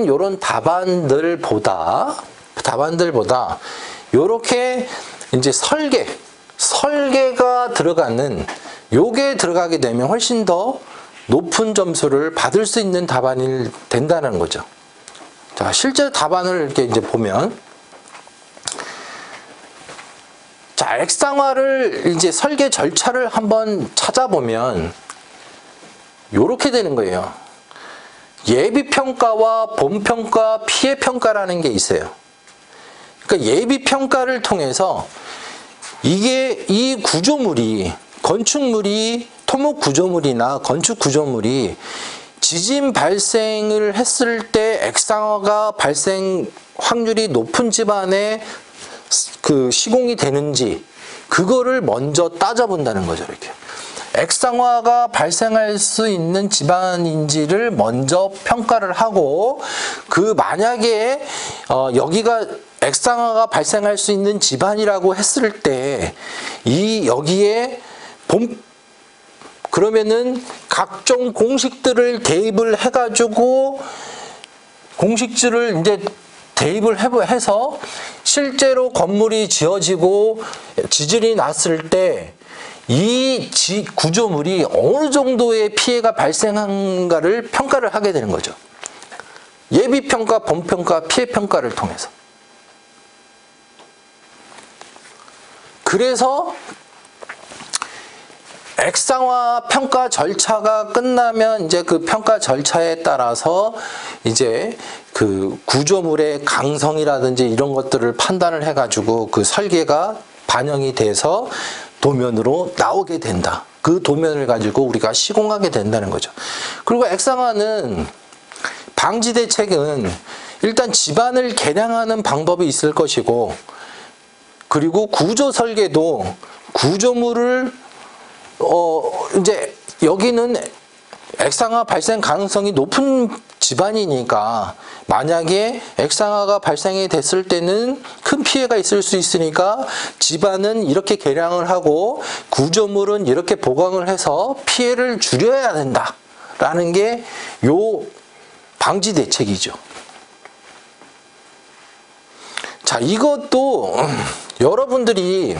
요런 답안들보다 요렇게 이제 설계가 들어가는 요게 들어가게 되면 훨씬 더 높은 점수를 받을 수 있는 답안이 된다는 거죠. 자, 실제 답안을 이렇게 이제 보면, 자, 액상화를 이제 설계 절차를 한번 찾아보면 요렇게 되는 거예요. 예비평가와 본평가, 피해평가라는 게 있어요. 그러니까 예비평가를 통해서 이게 이 구조물이, 건축물이, 토목 구조물이나 건축 구조물이 지진 발생을 했을 때 액상화가 발생 확률이 높은 집안에 그 시공이 되는지 그거를 먼저 따져본다는 거죠. 이렇게 액상화가 발생할 수 있는 집안인지를 먼저 평가를 하고, 그 만약에 여기가 액상화가 발생할 수 있는 집안이라고 했을 때 이 여기에 그러면은 각종 공식들을 대입을 해가지고 공식들을 이제 대입을 해서 실제로 건물이 지어지고 지진이 났을 때 이 구조물이 어느 정도의 피해가 발생한가를 평가를 하게 되는 거죠. 예비평가, 본평가, 피해평가를 통해서. 그래서 액상화 평가 절차가 끝나면 이제 그 평가 절차에 따라서 이제 그 구조물의 강성이라든지 이런 것들을 판단을 해가지고 그 설계가 반영이 돼서 도면으로 나오게 된다. 그 도면을 가지고 우리가 시공하게 된다는 거죠. 그리고 액상화는 방지 대책은 일단 집안을 개량하는 방법이 있을 것이고, 그리고 구조 설계도 구조물을 이제 여기는 액상화 발생 가능성이 높은 집안이니까 만약에 액상화가 발생이 됐을 때는 큰 피해가 있을 수 있으니까 집안은 이렇게 개량을 하고 구조물은 이렇게 보강을 해서 피해를 줄여야 된다라는 게 요 방지 대책이죠. 자, 이것도 여러분들이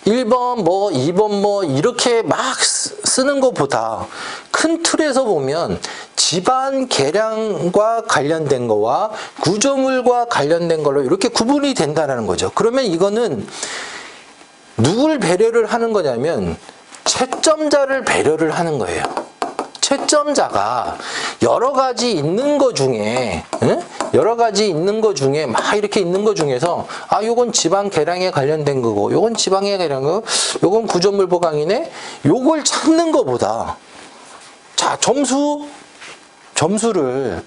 1번 뭐 2번 뭐 이렇게 막 쓰는 것보다 큰 틀에서 보면 집안 개량과 관련된 거와 구조물과 관련된 걸로 이렇게 구분이 된다는 거죠. 그러면 이거는 누굴 배려를 하는 거냐면 채점자를 배려를 하는 거예요. 채점자가 여러 가지 있는 거 중에 막 이렇게 있는 거 중에서 요건 지방 개량에 관련된 거고, 요건 지방에 개량 거, 요건 구조물 보강이네, 요걸 찾는 거보다, 자, 점수를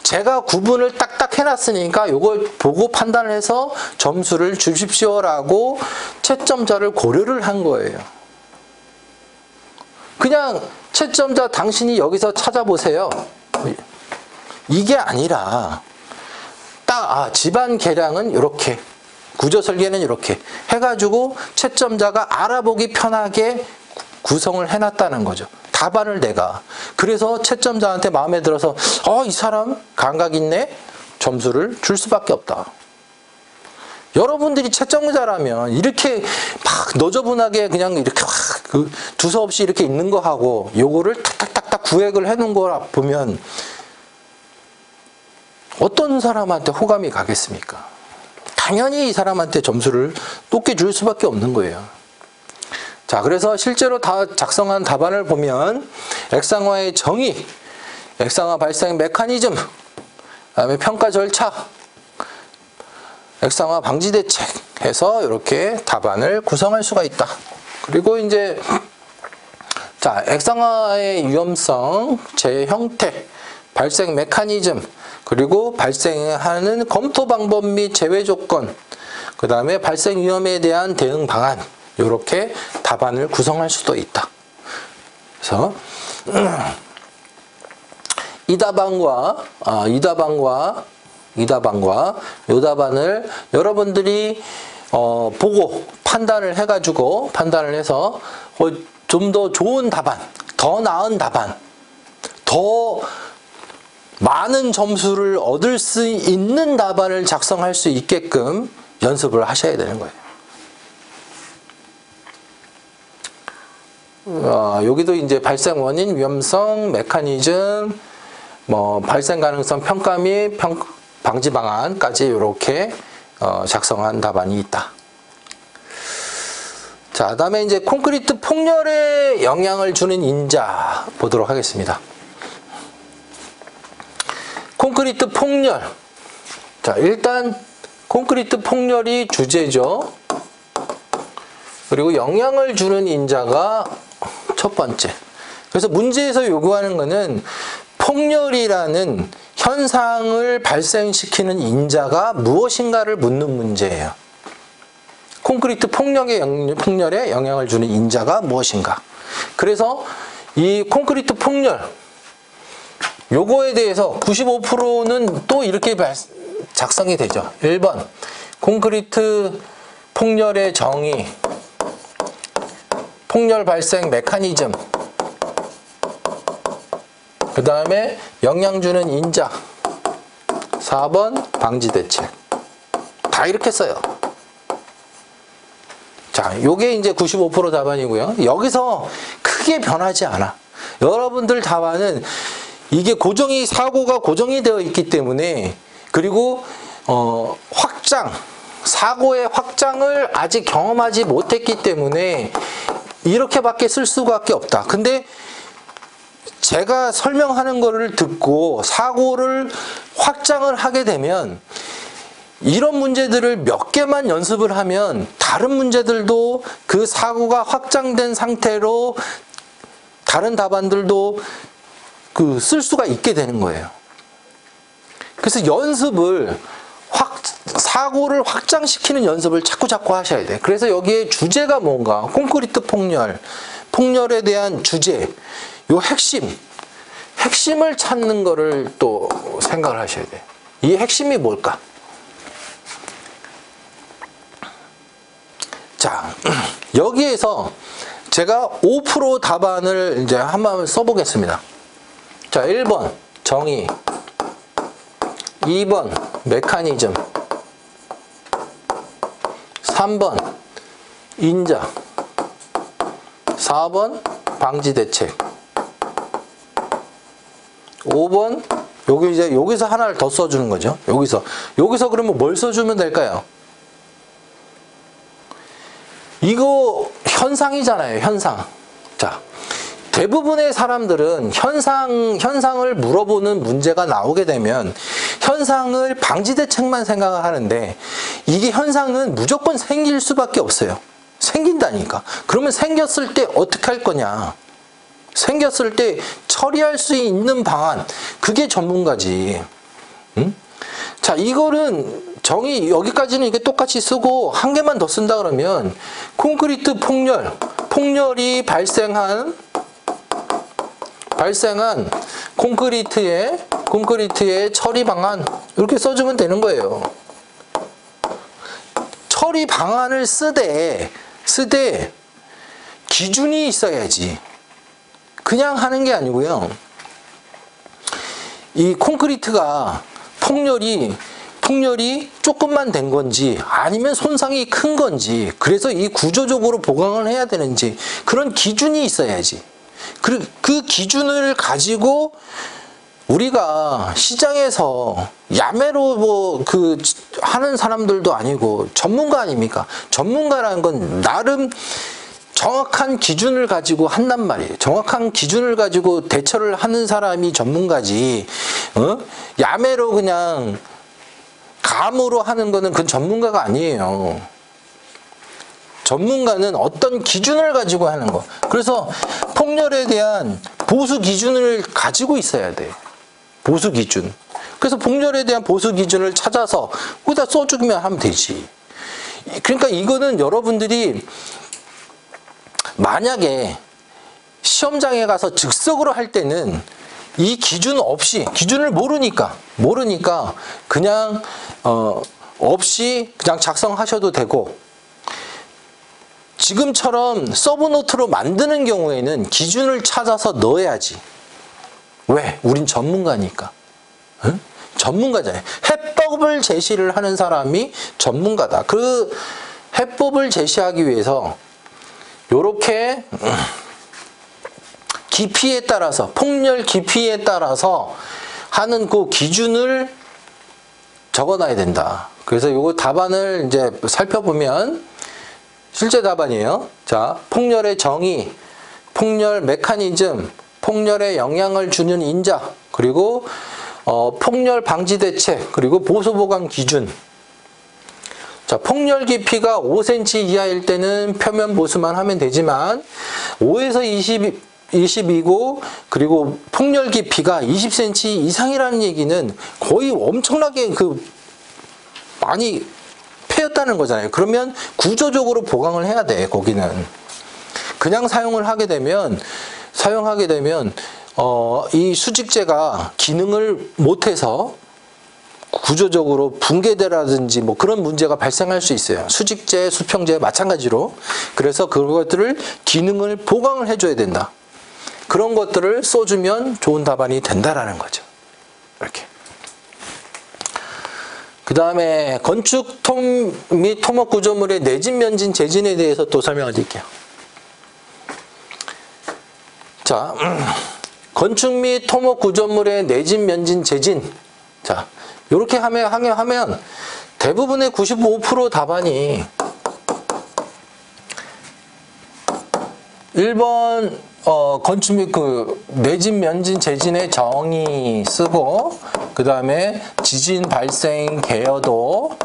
제가 구분을 딱딱 해놨으니까 요걸 보고 판단을 해서 점수를 주십시오라고 채점자를 고려를 한 거예요. 그냥 채점자 당신이 여기서 찾아보세요. 이게 아니라 딱 집안 개량은 이렇게, 구조 설계는 이렇게 해가지고 채점자가 알아보기 편하게 구성을 해놨다는 거죠. 답안을 내가. 그래서 채점자한테 마음에 들어서 이 사람 감각 있네? 점수를 줄 수밖에 없다. 여러분들이 채점자라면 이렇게 막 너저분하게 그냥 이렇게 막 두서없이 이렇게 있는 거 하고 요거를 탁탁탁탁 구획을 해놓은 거라 보면 어떤 사람한테 호감이 가겠습니까? 당연히 이 사람한테 점수를 높게 줄 수밖에 없는 거예요. 자, 그래서 실제로 다 작성한 답안을 보면 액상화의 정의, 액상화 발생 메커니즘, 그다음에 평가 절차, 액상화 방지 대책 해서 이렇게 답안을 구성할 수가 있다. 그리고 이제 자, 액상화의 위험성, 재해 형태, 발생 메커니즘, 그리고 발생하는 검토 방법 및 제외 조건, 그 다음에 발생 위험에 대한 대응 방안, 이렇게 답안을 구성할 수도 있다. 그래서 이 답안과 요 답안을 여러분들이 보고 판단을 해가지고 판단을 해서 좀 더 좋은 답안, 더 나은 답안, 더 많은 점수를 얻을 수 있는 답안을 작성할 수 있게끔 연습을 하셔야 되는 거예요. 여기도 이제 발생 원인, 위험성, 메커니즘, 뭐 발생 가능성 평가 및 방지 방안까지 이렇게 작성한 답안이 있다. 자, 다음에 이제 콘크리트 폭렬에 영향을 주는 인자 보도록 하겠습니다. 콘크리트 폭렬. 자, 일단 콘크리트 폭렬이 주제죠. 그리고 영향을 주는 인자가 첫 번째. 그래서 문제에서 요구하는 것은 폭렬이라는 현상을 발생시키는 인자가 무엇인가를 묻는 문제예요. 콘크리트 폭렬에 영향을 주는 인자가 무엇인가. 그래서 이 콘크리트 폭렬 요거에 대해서 95%는 또 이렇게 작성이 되죠. 1번 콘크리트 폭렬의 정의, 폭렬 발생 메커니즘, 그 다음에 영향 주는 인자, 4번 방지 대책. 다 이렇게 써요. 자, 요게 이제 95% 답안이고요. 여기서 크게 변하지 않아. 여러분들 답안은 이게 사고가 고정이 되어 있기 때문에, 그리고 사고의 확장을 아직 경험하지 못했기 때문에 이렇게밖에 쓸 수밖에 없다. 근데 제가 설명하는 거를 듣고 사고를 확장을 하게 되면 이런 문제들을 몇 개만 연습을 하면 다른 문제들도 그 사고가 확장된 상태로 다른 답안들도 쓸 수가 있게 되는 거예요. 그래서 사고를 확장시키는 연습을 자꾸 하셔야 돼요. 그래서 여기에 주제가 뭔가, 콘크리트 폭렬에 대한 주제, 요 핵심을 찾는 거를 또 생각을 하셔야 돼요. 이 핵심이 뭘까? 자, 여기에서 제가 5% 답안을 이제 한번 써보겠습니다. 자, 1번 정의, 2번 메커니즘, 3번 인자, 4번 방지 대책, 5번 여기서 하나를 더 써주는 거죠. 여기서 그러면 뭘 써주면 될까요? 이거 현상이잖아요. 현상. 자, 대부분의 사람들은 현상을 물어보는 문제가 나오게 되면 현상을 방지 대책만 생각을 하는데, 이게 현상은 무조건 생길 수밖에 없어요. 생긴다니까. 그러면 생겼을 때 어떻게 할 거냐? 생겼을 때 처리할 수 있는 방안, 그게 전문가지. 응? 자, 이거는 정의 여기까지는 이게 똑같이 쓰고 한 개만 더 쓴다 그러면 콘크리트 폭렬이 발생한 콘크리트의 처리 방안, 이렇게 써주면 되는 거예요. 처리 방안을 쓰되 기준이 있어야지. 그냥 하는 게 아니고요. 이 콘크리트가 폭렬이 조금만 된 건지 아니면 손상이 큰 건지, 그래서 이 구조적으로 보강을 해야 되는지 그런 기준이 있어야지. 그 기준을 가지고 우리가 시장에서 야매로 하는 사람들도 아니고 전문가 아닙니까? 전문가라는 건 나름 정확한 기준을 가지고 한단 말이에요. 정확한 기준을 가지고 대처를 하는 사람이 전문가지, 야매로 그냥 감으로 하는 거는 그건 전문가가 아니에요. 전문가는 어떤 기준을 가지고 하는 거. 그래서 폭렬에 대한 보수 기준을 가지고 있어야 돼. 보수 기준. 그래서 폭렬에 대한 보수 기준을 찾아서 거기다 써주면 하면 되지. 그러니까 이거는 여러분들이 만약에 시험장에 가서 즉석으로 할 때는 이 기준 없이, 기준을 모르니까 그냥 없이 그냥 작성하셔도 되고, 지금처럼 서브노트로 만드는 경우에는 기준을 찾아서 넣어야지. 왜? 우린 전문가니까. 응? 전문가잖아요. 해법을 제시를 하는 사람이 전문가다. 그 해법을 제시하기 위해서 요렇게 깊이에 따라서, 폭렬 깊이에 따라서 하는 그 기준을 적어놔야 된다. 그래서 요거 답안을 이제 살펴보면 실제 답안이에요. 자, 폭렬의 정의, 폭렬 메커니즘, 폭렬에 영향을 주는 인자, 그리고 폭렬 방지 대책, 그리고 보수 보강 기준. 자, 폭렬 깊이가 5cm 이하일 때는 표면 보수만 하면 되지만 5에서 20이고 그리고 폭렬 깊이가 20cm 이상이라는 얘기는 거의 엄청나게 많이 패였다는 거잖아요. 그러면 구조적으로 보강을 해야 돼. 거기는 그냥 사용하게 되면 이 수직재가 기능을 못해서 구조적으로 붕괴되라든지 뭐 그런 문제가 발생할 수 있어요. 수직재, 수평재 마찬가지로. 그래서 그것들을 기능을 보강을 해줘야 된다. 그런 것들을 써주면 좋은 답안이 된다라는 거죠. 이렇게. 그 다음에 건축 및 토목 구조물의 내진, 면진, 재진에 대해서 또 설명을 드릴게요. 자, 건축 및 토목 구조물의 내진, 면진, 재진. 자, 이렇게 하면 대부분의 95% 답안이 1번 건축 및 내진, 면진, 재진의 정의 쓰고, 그 다음에 지진 발생 개요도,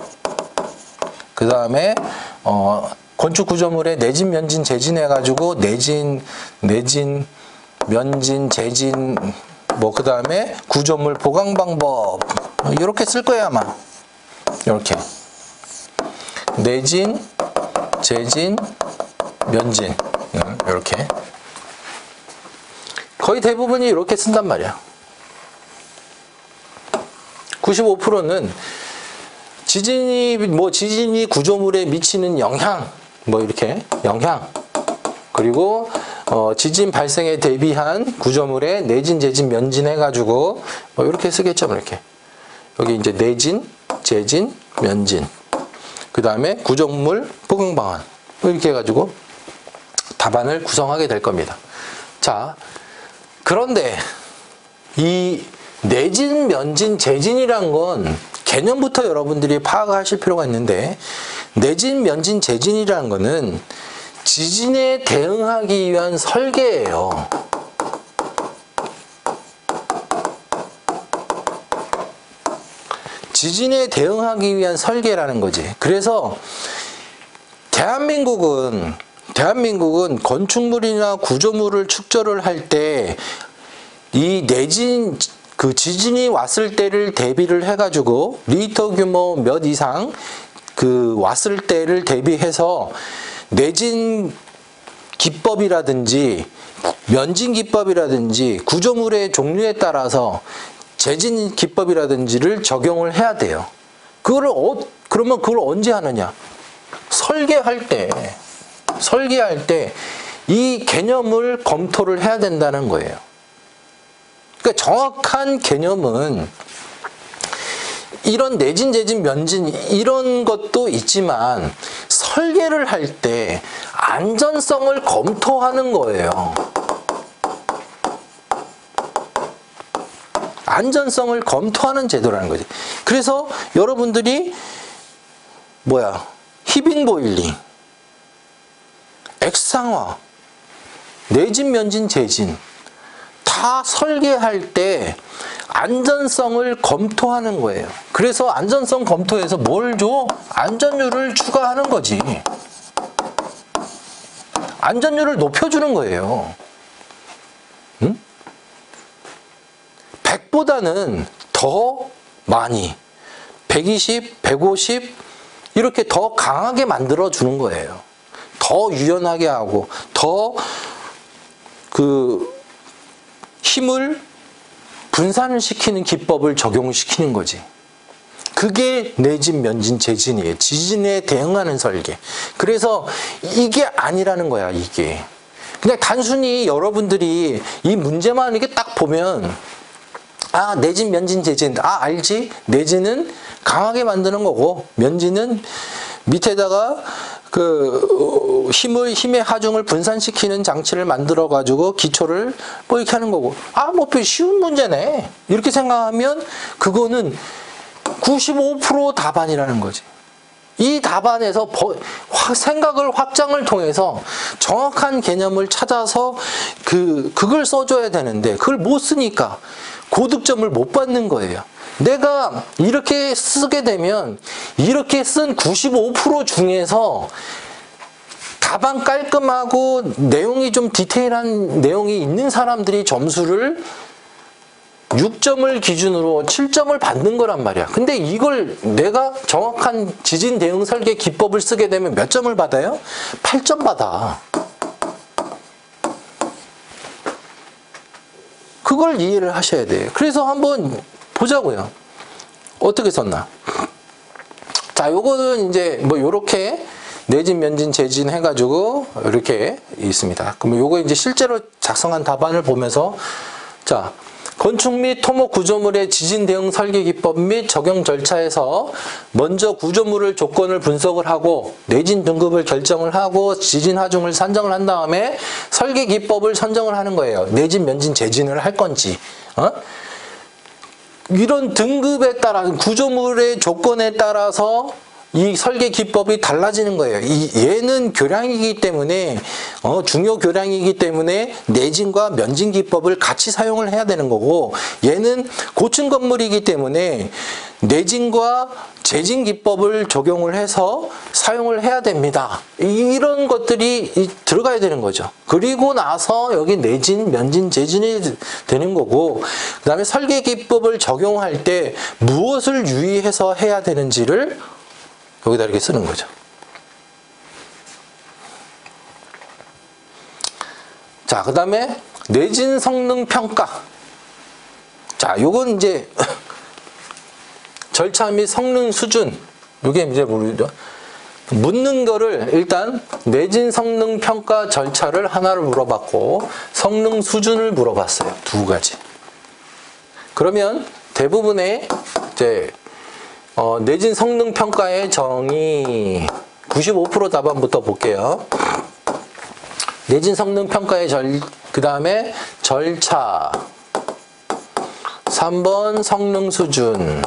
그 다음에 건축 구조물의 내진, 면진, 재진 해가지고 내진, 면진, 재진, 뭐 그 다음에 구조물 보강 방법 이렇게 쓸 거예요 아마. 이렇게 내진, 재진, 면진 이렇게 거의 대부분이 이렇게 쓴단 말이야. 95%는 지진이 구조물에 미치는 영향, 뭐 이렇게 영향, 그리고 지진 발생에 대비한 구조물의 내진, 재진, 면진 해가지고 뭐 이렇게 쓰겠죠. 이렇게 여기 이제 내진, 재진, 면진, 그 다음에 구조물 보강 방안 이렇게 해가지고 답안을 구성하게 될 겁니다. 자, 그런데 이 내진, 면진, 재진이란 건 개념부터 여러분들이 파악하실 필요가 있는데, 내진, 면진, 재진이라는 거는 지진에 대응하기 위한 설계예요. 지진에 대응하기 위한 설계라는 거지. 그래서 대한민국은 건축물이나 구조물을 축조를 할 때 이 내진, 지진이 왔을 때를 대비를 해가지고 리히터 규모 몇 이상 왔을 때를 대비해서 내진 기법이라든지 면진 기법이라든지 구조물의 종류에 따라서 재진 기법이라든지를 적용을 해야 돼요. 그러면 그걸 언제 하느냐? 설계할 때 이 개념을 검토를 해야 된다는 거예요. 그러니까 정확한 개념은 이런 내진, 재진, 면진 이런 것도 있지만 설계를 할 때 안전성을 검토하는 거예요. 안전성을 검토하는 제도라는 거지. 그래서 여러분들이 히빙 보일링, 액상화, 내진, 면진, 재진 다 설계할 때 안전성을 검토하는 거예요. 그래서 안전성 검토에서 뭘 줘? 안전율을 추가하는 거지. 안전율을 높여주는 거예요. 응? 100보다는 더 많이 120, 150 이렇게 더 강하게 만들어주는 거예요. 더 유연하게 하고 더 힘을 분산을 시키는 기법을 적용시키는 거지. 그게 내진, 면진, 재진이에요. 지진에 대응하는 설계. 그래서 이게 아니라는 거야, 이게. 그냥 단순히 여러분들이 이 문제만 이렇게 딱 보면 내진, 면진, 재진. 알지? 내진은 강하게 만드는 거고, 면진은 밑에다가 뭐 힘의 하중을 분산시키는 장치를 만들어 가지고 기초를 뭐 이렇게 하는 거고, 뭐 쉬운 문제네 이렇게 생각하면 그거는 95% 답안이라는 거지. 이 답안에서 생각을 확장을 통해서 정확한 개념을 찾아서 그걸 써줘야 되는데 그걸 못 쓰니까 고득점을 못 받는 거예요. 내가 이렇게 쓰게 되면 이렇게 쓴 95% 중에서 답안 깔끔하고 내용이 좀 디테일한 내용이 있는 사람들이 점수를 6점을 기준으로 7점을 받는 거란 말이야. 근데 이걸 내가 정확한 지진 대응 설계 기법을 쓰게 되면 몇 점을 받아요? 8점 받아. 그걸 이해를 하셔야 돼요. 그래서 한번 보자고요. 어떻게 썼나? 자, 요거는 이제 뭐 요렇게 내진, 면진, 재진 해가지고 이렇게 있습니다. 그러면 요거 이제 실제로 작성한 답안을 보면서, 자, 건축 및 토목 구조물의 지진 대응 설계 기법 및 적용 절차에서 먼저 구조물을 조건을 분석을 하고 내진 등급을 결정을 하고 지진 하중을 산정을 한 다음에 설계 기법을 선정을 하는 거예요. 내진, 면진, 재진을 할 건지. 이런 등급에 따라 구조물의 조건에 따라서 이 설계 기법이 달라지는 거예요. 얘는 교량이기 때문에 중요 교량이기 때문에 내진과 면진 기법을 같이 사용을 해야 되는 거고, 얘는 고층 건물이기 때문에 내진과 재진 기법을 적용을 해서 사용을 해야 됩니다. 이런 것들이 들어가야 되는 거죠. 그리고 나서 여기 내진, 면진, 재진이 되는 거고, 그 다음에 설계 기법을 적용할 때 무엇을 유의해서 해야 되는지를 여기다 이렇게 쓰는 거죠. 자, 그 다음에 내진 성능 평가. 자, 요건 이제 절차 및 성능 수준. 요게 이제 모르죠. 묻는 거를 일단 내진 성능 평가 절차를 하나를 물어봤고 성능 수준을 물어봤어요. 두 가지. 그러면 대부분의 이제 내진 성능 평가의 정의 95% 답안부터 볼게요. 내진 성능 평가의 그 다음에 절차 3번 성능 수준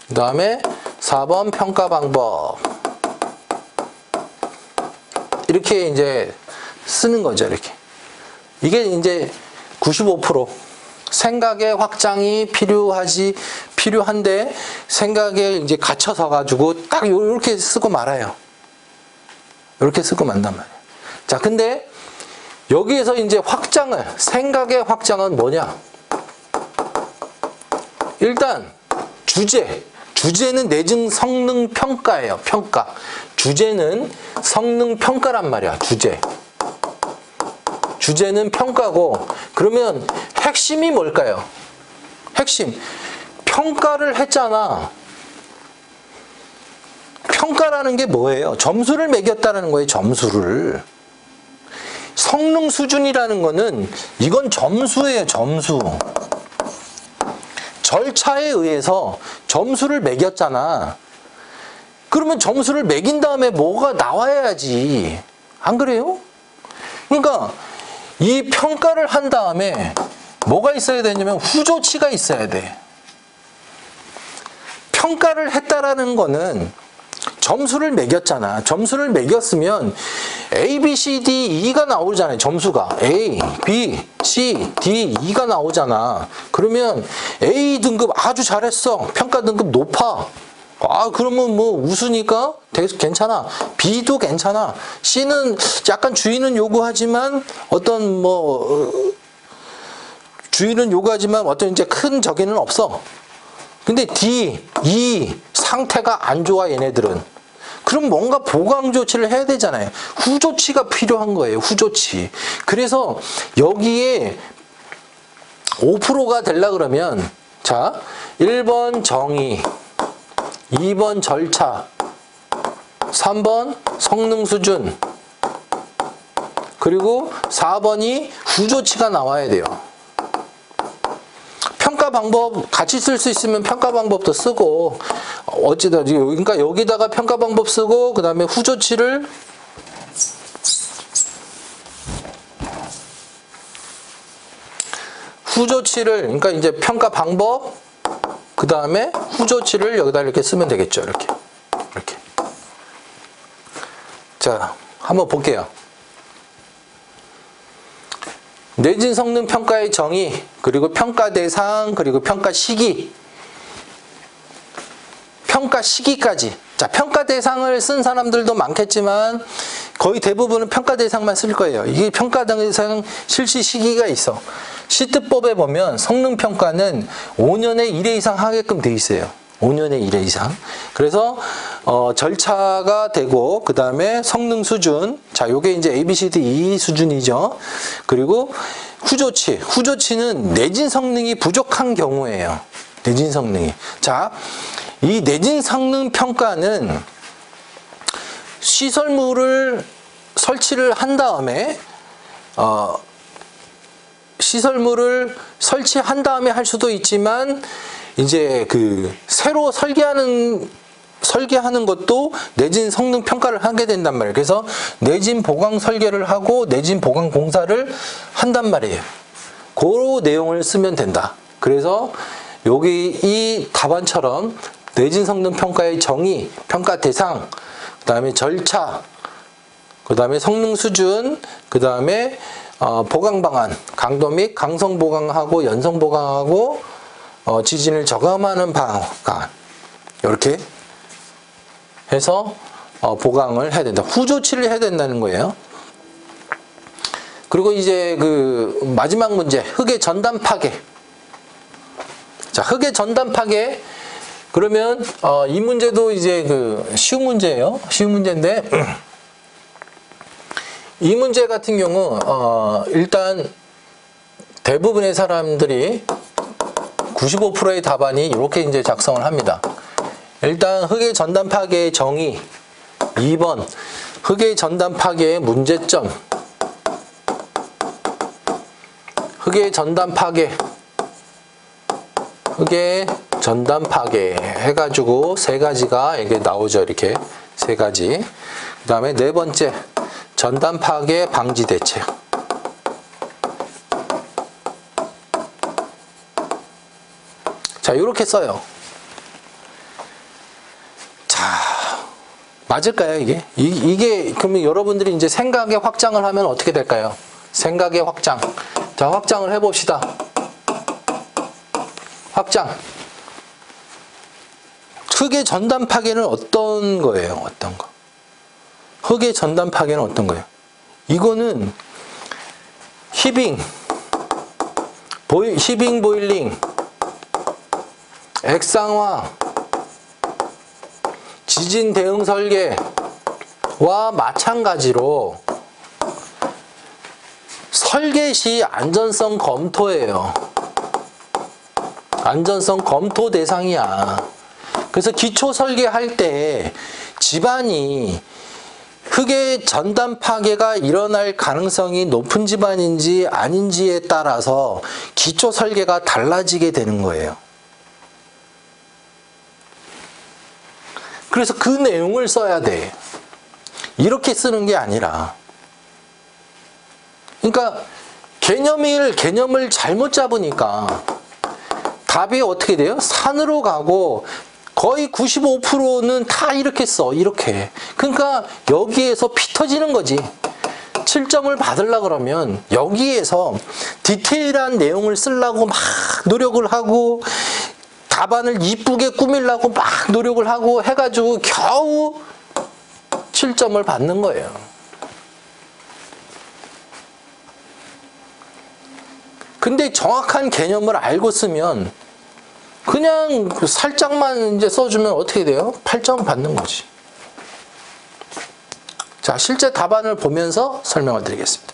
그 다음에 4번 평가 방법 이렇게 이제 쓰는 거죠. 이렇게 이게 이제 95% 생각의 확장이 필요한데 생각에 이제 갇혀서 가지고 딱 이렇게 쓰고 말아요. 이렇게 쓰고 만단 말이에요. 자, 근데 여기에서 이제 생각의 확장은 뭐냐? 일단 주제는 내진 성능 평가예요. 평가. 주제는 성능 평가란 말이야. 주제는 평가고, 그러면 핵심이 뭘까요? 핵심. 평가를 했잖아. 평가라는 게 뭐예요? 점수를 매겼다는 거예요. 점수를. 성능 수준이라는 거는 이건 점수예요. 점수. 절차에 의해서 점수를 매겼잖아. 그러면 점수를 매긴 다음에 뭐가 나와야지. 안 그래요? 그러니까 이 평가를 한 다음에 뭐가 있어야 되냐면 후조치가 있어야 돼. 평가를 했다라는 거는 점수를 매겼잖아. 점수를 매겼으면 A, B, C, D, E가 나오잖아요. 점수가 A, B, C, D, E가 나오잖아. 그러면 A 등급 아주 잘했어. 평가 등급 높아. 그러면 뭐 우수니까 괜찮아. B도 괜찮아. C는 약간 주의는 요구하지만 어떤 주의는 요구하지만 어떤 이제 큰 저기는 없어. 근데 D, E 상태가 안 좋아 얘네들은. 그럼 뭔가 보강 조치를 해야 되잖아요. 후조치가 필요한 거예요. 후조치. 그래서 여기에 5%가 되려 그러면 자, 1번 정의, 2번 절차, 3번 성능 수준, 그리고 4번이 후조치가 나와야 돼요. 평가 방법 같이 쓸 수 있으면 평가 방법도 쓰고 어찌다 그러니까 여기다가 평가 방법 쓰고 그 다음에 후조치를 그러니까 이제 평가 방법 그 다음에 후조치를 여기다 이렇게 쓰면 되겠죠. 이렇게 자 한번 볼게요. 내진 성능 평가의 정의, 그리고 평가 대상, 그리고 평가 시기. 평가 시기까지. 자, 평가 대상을 쓴 사람들도 많겠지만 거의 대부분은 평가 대상만 쓸 거예요. 이게 평가 대상 실시 시기가 있어. 시트법에 보면 성능 평가는 5년에 1회 이상 하게끔 돼 있어요. 5년에 1회 이상. 그래서 절차가 되고 그 다음에 성능 수준. 자, 요게 이제 ABCD E 수준이죠. 그리고 후조치는 내진 성능이 부족한 경우예요. 내진 성능이. 자, 이 내진 성능 평가는 시설물을 설치를 한 다음에 시설물을 설치한 다음에 할 수도 있지만 이제 그 새로 설계하는 것도 내진 성능 평가를 하게 된단 말이에요. 그래서 내진 보강 설계를 하고 내진 보강 공사를 한단 말이에요. 그 내용을 쓰면 된다. 그래서 여기 이 답안처럼 내진 성능 평가의 정의, 평가 대상, 그 다음에 절차, 그 다음에 성능 수준, 그 다음에 보강 방안, 강도 및 강성 보강하고 연성 보강하고 지진을 저감하는 방안, 이렇게 해서 보강을 해야 된다. 후조치를 해야 된다는 거예요. 그리고 이제 그 마지막 문제, 흙의 전단 파괴. 자, 흙의 전단 파괴. 그러면 이 문제도 이제 그 쉬운 문제예요. 쉬운 문제인데 이 문제 같은 경우 일단 대부분의 사람들이 95%의 답안이 이렇게 이제 작성을 합니다. 일단 흙의 전단 파괴의 정의, 2번 흙의 전단 파괴의 문제점, 흙의 전단 파괴 해가지고 세 가지가 이게 나오죠. 이렇게 세 가지. 그 다음에 네 번째 전단 파괴 방지 대책. 자, 이렇게 써요. 자, 맞을까요, 이게? 이게 그러면 여러분들이 이제 생각의 확장을 하면 어떻게 될까요? 생각의 확장. 자, 확장을 해봅시다. 확장. 흙의 전단 파괴는 어떤 거예요? 어떤 거? 흙의 전단 파괴는 어떤 거예요? 이거는 히빙 보일링, 액상화, 지진 대응 설계와 마찬가지로 설계 시 안전성 검토예요. 안전성 검토 대상이야. 그래서 기초 설계할 때 집안이 흙의 전단 파괴가 일어날 가능성이 높은 집안인지 아닌지에 따라서 기초 설계가 달라지게 되는 거예요. 그래서 그 내용을 써야 돼. 이렇게 쓰는 게 아니라. 그러니까 개념을 잘못 잡으니까 답이 어떻게 돼요? 산으로 가고 거의 95%는 다 이렇게 써. 이렇게. 그러니까 여기에서 피 터지는 거지. 7점을 받으려고 그러면 여기에서 디테일한 내용을 쓰려고 막 노력을 하고 답안을 이쁘게 꾸미려고 막 노력을 하고 해가지고 겨우 7점을 받는 거예요. 근데 정확한 개념을 알고 쓰면 그냥 살짝만 이제 써주면 어떻게 돼요? 8점 받는 거지. 자, 실제 답안을 보면서 설명을 드리겠습니다.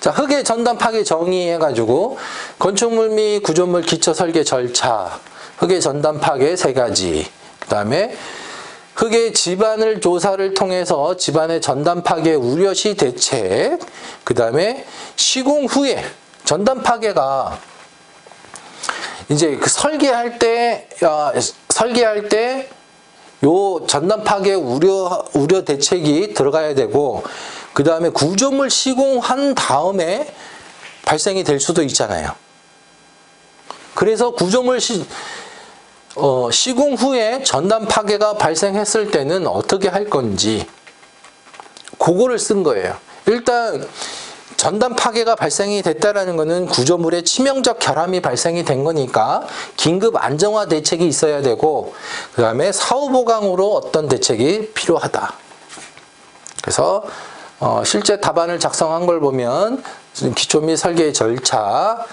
자, 흙의 전단 파괴 정의해가지고 건축물 및 구조물 기초 설계 절차, 흙의 전단 파괴 3가지, 그 다음에 흙의 집안을 조사를 통해서 집안의 전단 파괴 우려시 대책, 그 다음에 시공 후에 전단 파괴가 이제 그 설계할 때 요 전단 파괴 우려 대책이 들어가야 되고, 그 다음에 구조물 시공한 다음에 발생이 될 수도 있잖아요. 그래서 구조물 시공 후에 전단 파괴가 발생했을 때는 어떻게 할 건지 그거를 쓴 거예요. 일단 전단 파괴가 발생이 됐다라는 것은 구조물에 치명적 결함이 발생이 된 거니까 긴급 안정화 대책이 있어야 되고, 그 다음에 사후 보강으로 어떤 대책이 필요하다. 그래서 실제 답안을 작성한 걸 보면 기초 및 설계 절차,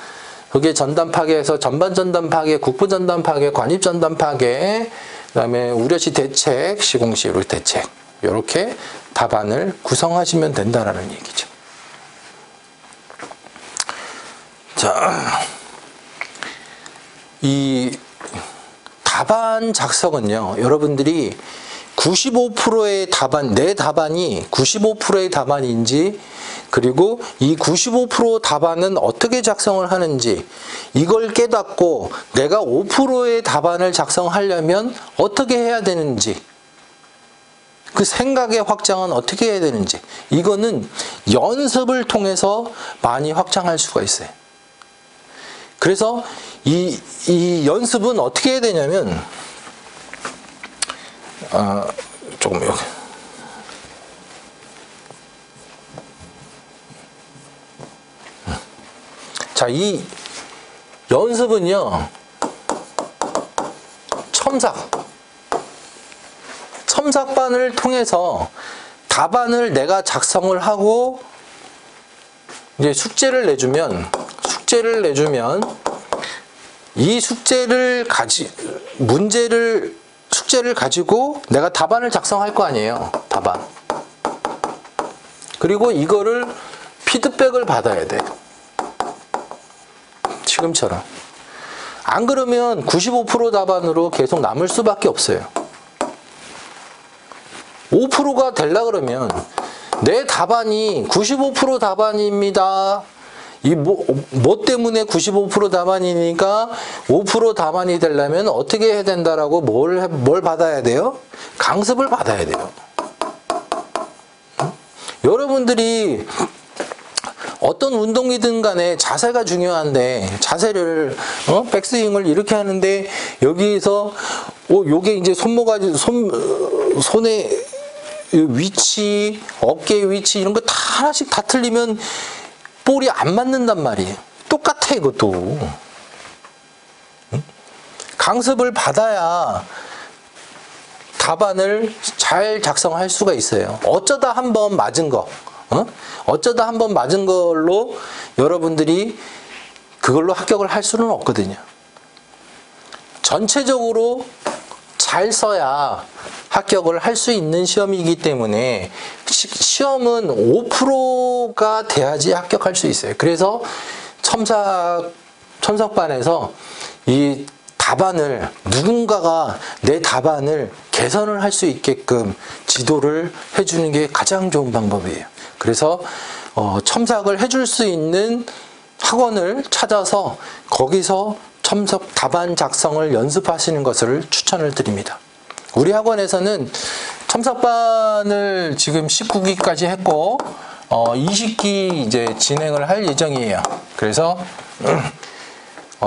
그게 전단 파괴에서 전반 전단 파괴, 국부 전단 파괴, 관입 전단 파괴, 그 다음에 우려시 대책, 시공 시 우려 대책, 이렇게 답안을 구성하시면 된다라는 얘기죠. 자, 이 답안 작성은요, 여러분들이 95%의 답안, 내 답안이 95%의 답안인지, 그리고 이 95% 답안은 어떻게 작성을 하는지 이걸 깨닫고 내가 5%의 답안을 작성하려면 어떻게 해야 되는지, 그 생각의 확장은 어떻게 해야 되는지, 이거는 연습을 통해서 많이 확장할 수가 있어요. 그래서 이 연습은 어떻게 해야 되냐면, 조금 여기. 자, 이 연습은요, 첨삭반을 통해서 답안을 내가 작성을 하고 이제 숙제를 내주면 이 숙제를 숙제를 가지고 내가 답안을 작성할 거 아니에요. 답안. 그리고 이거를 피드백을 받아야 돼. 지금처럼. 안 그러면 95% 답안으로 계속 남을 수밖에 없어요. 5%가 되려 그러면 내 답안이 95% 답안입니다. 이 뭐 때문에 95% 답안이니까 5% 답안이 되려면 어떻게 해야 된다라고 뭘 받아야 돼요? 강습을 받아야 돼요. 여러분들이 어떤 운동이든 간에 자세가 중요한데, 자세를 백스윙을 이렇게 하는데 여기서 요게 이제 손의 위치, 어깨 위치 이런 거 다 하나씩 다 틀리면 볼이 안 맞는단 말이에요. 똑같아 이것도. 강습을 받아야 답안을 잘 작성할 수가 있어요. 어쩌다 한번 맞은 거, 어쩌다 한번 맞은 걸로 여러분들이 그걸로 합격을 할 수는 없거든요. 전체적으로 잘 써야 합격을 할 수 있는 시험이기 때문에 시험은 5%가 돼야지 합격할 수 있어요. 그래서 첨삭반에서 이 답안을, 누군가가 내 답안을 개선을 할 수 있게끔 지도를 해주는 게 가장 좋은 방법이에요. 그래서 첨삭을 해줄 수 있는 학원을 찾아서 거기서 첨삭 답안 작성을 연습하시는 것을 추천을 드립니다. 우리 학원에서는 첨삭반을 지금 19기까지 했고 20기 이제 진행을 할 예정이에요. 그래서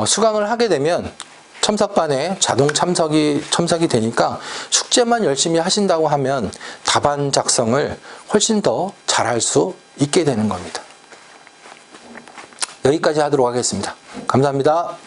수강을 하게 되면 첨삭반에 자동 첨삭이 되니까 숙제만 열심히 하신다고 하면 답안 작성을 훨씬 더 잘할 수 있게 되는 겁니다. 여기까지 하도록 하겠습니다. 감사합니다.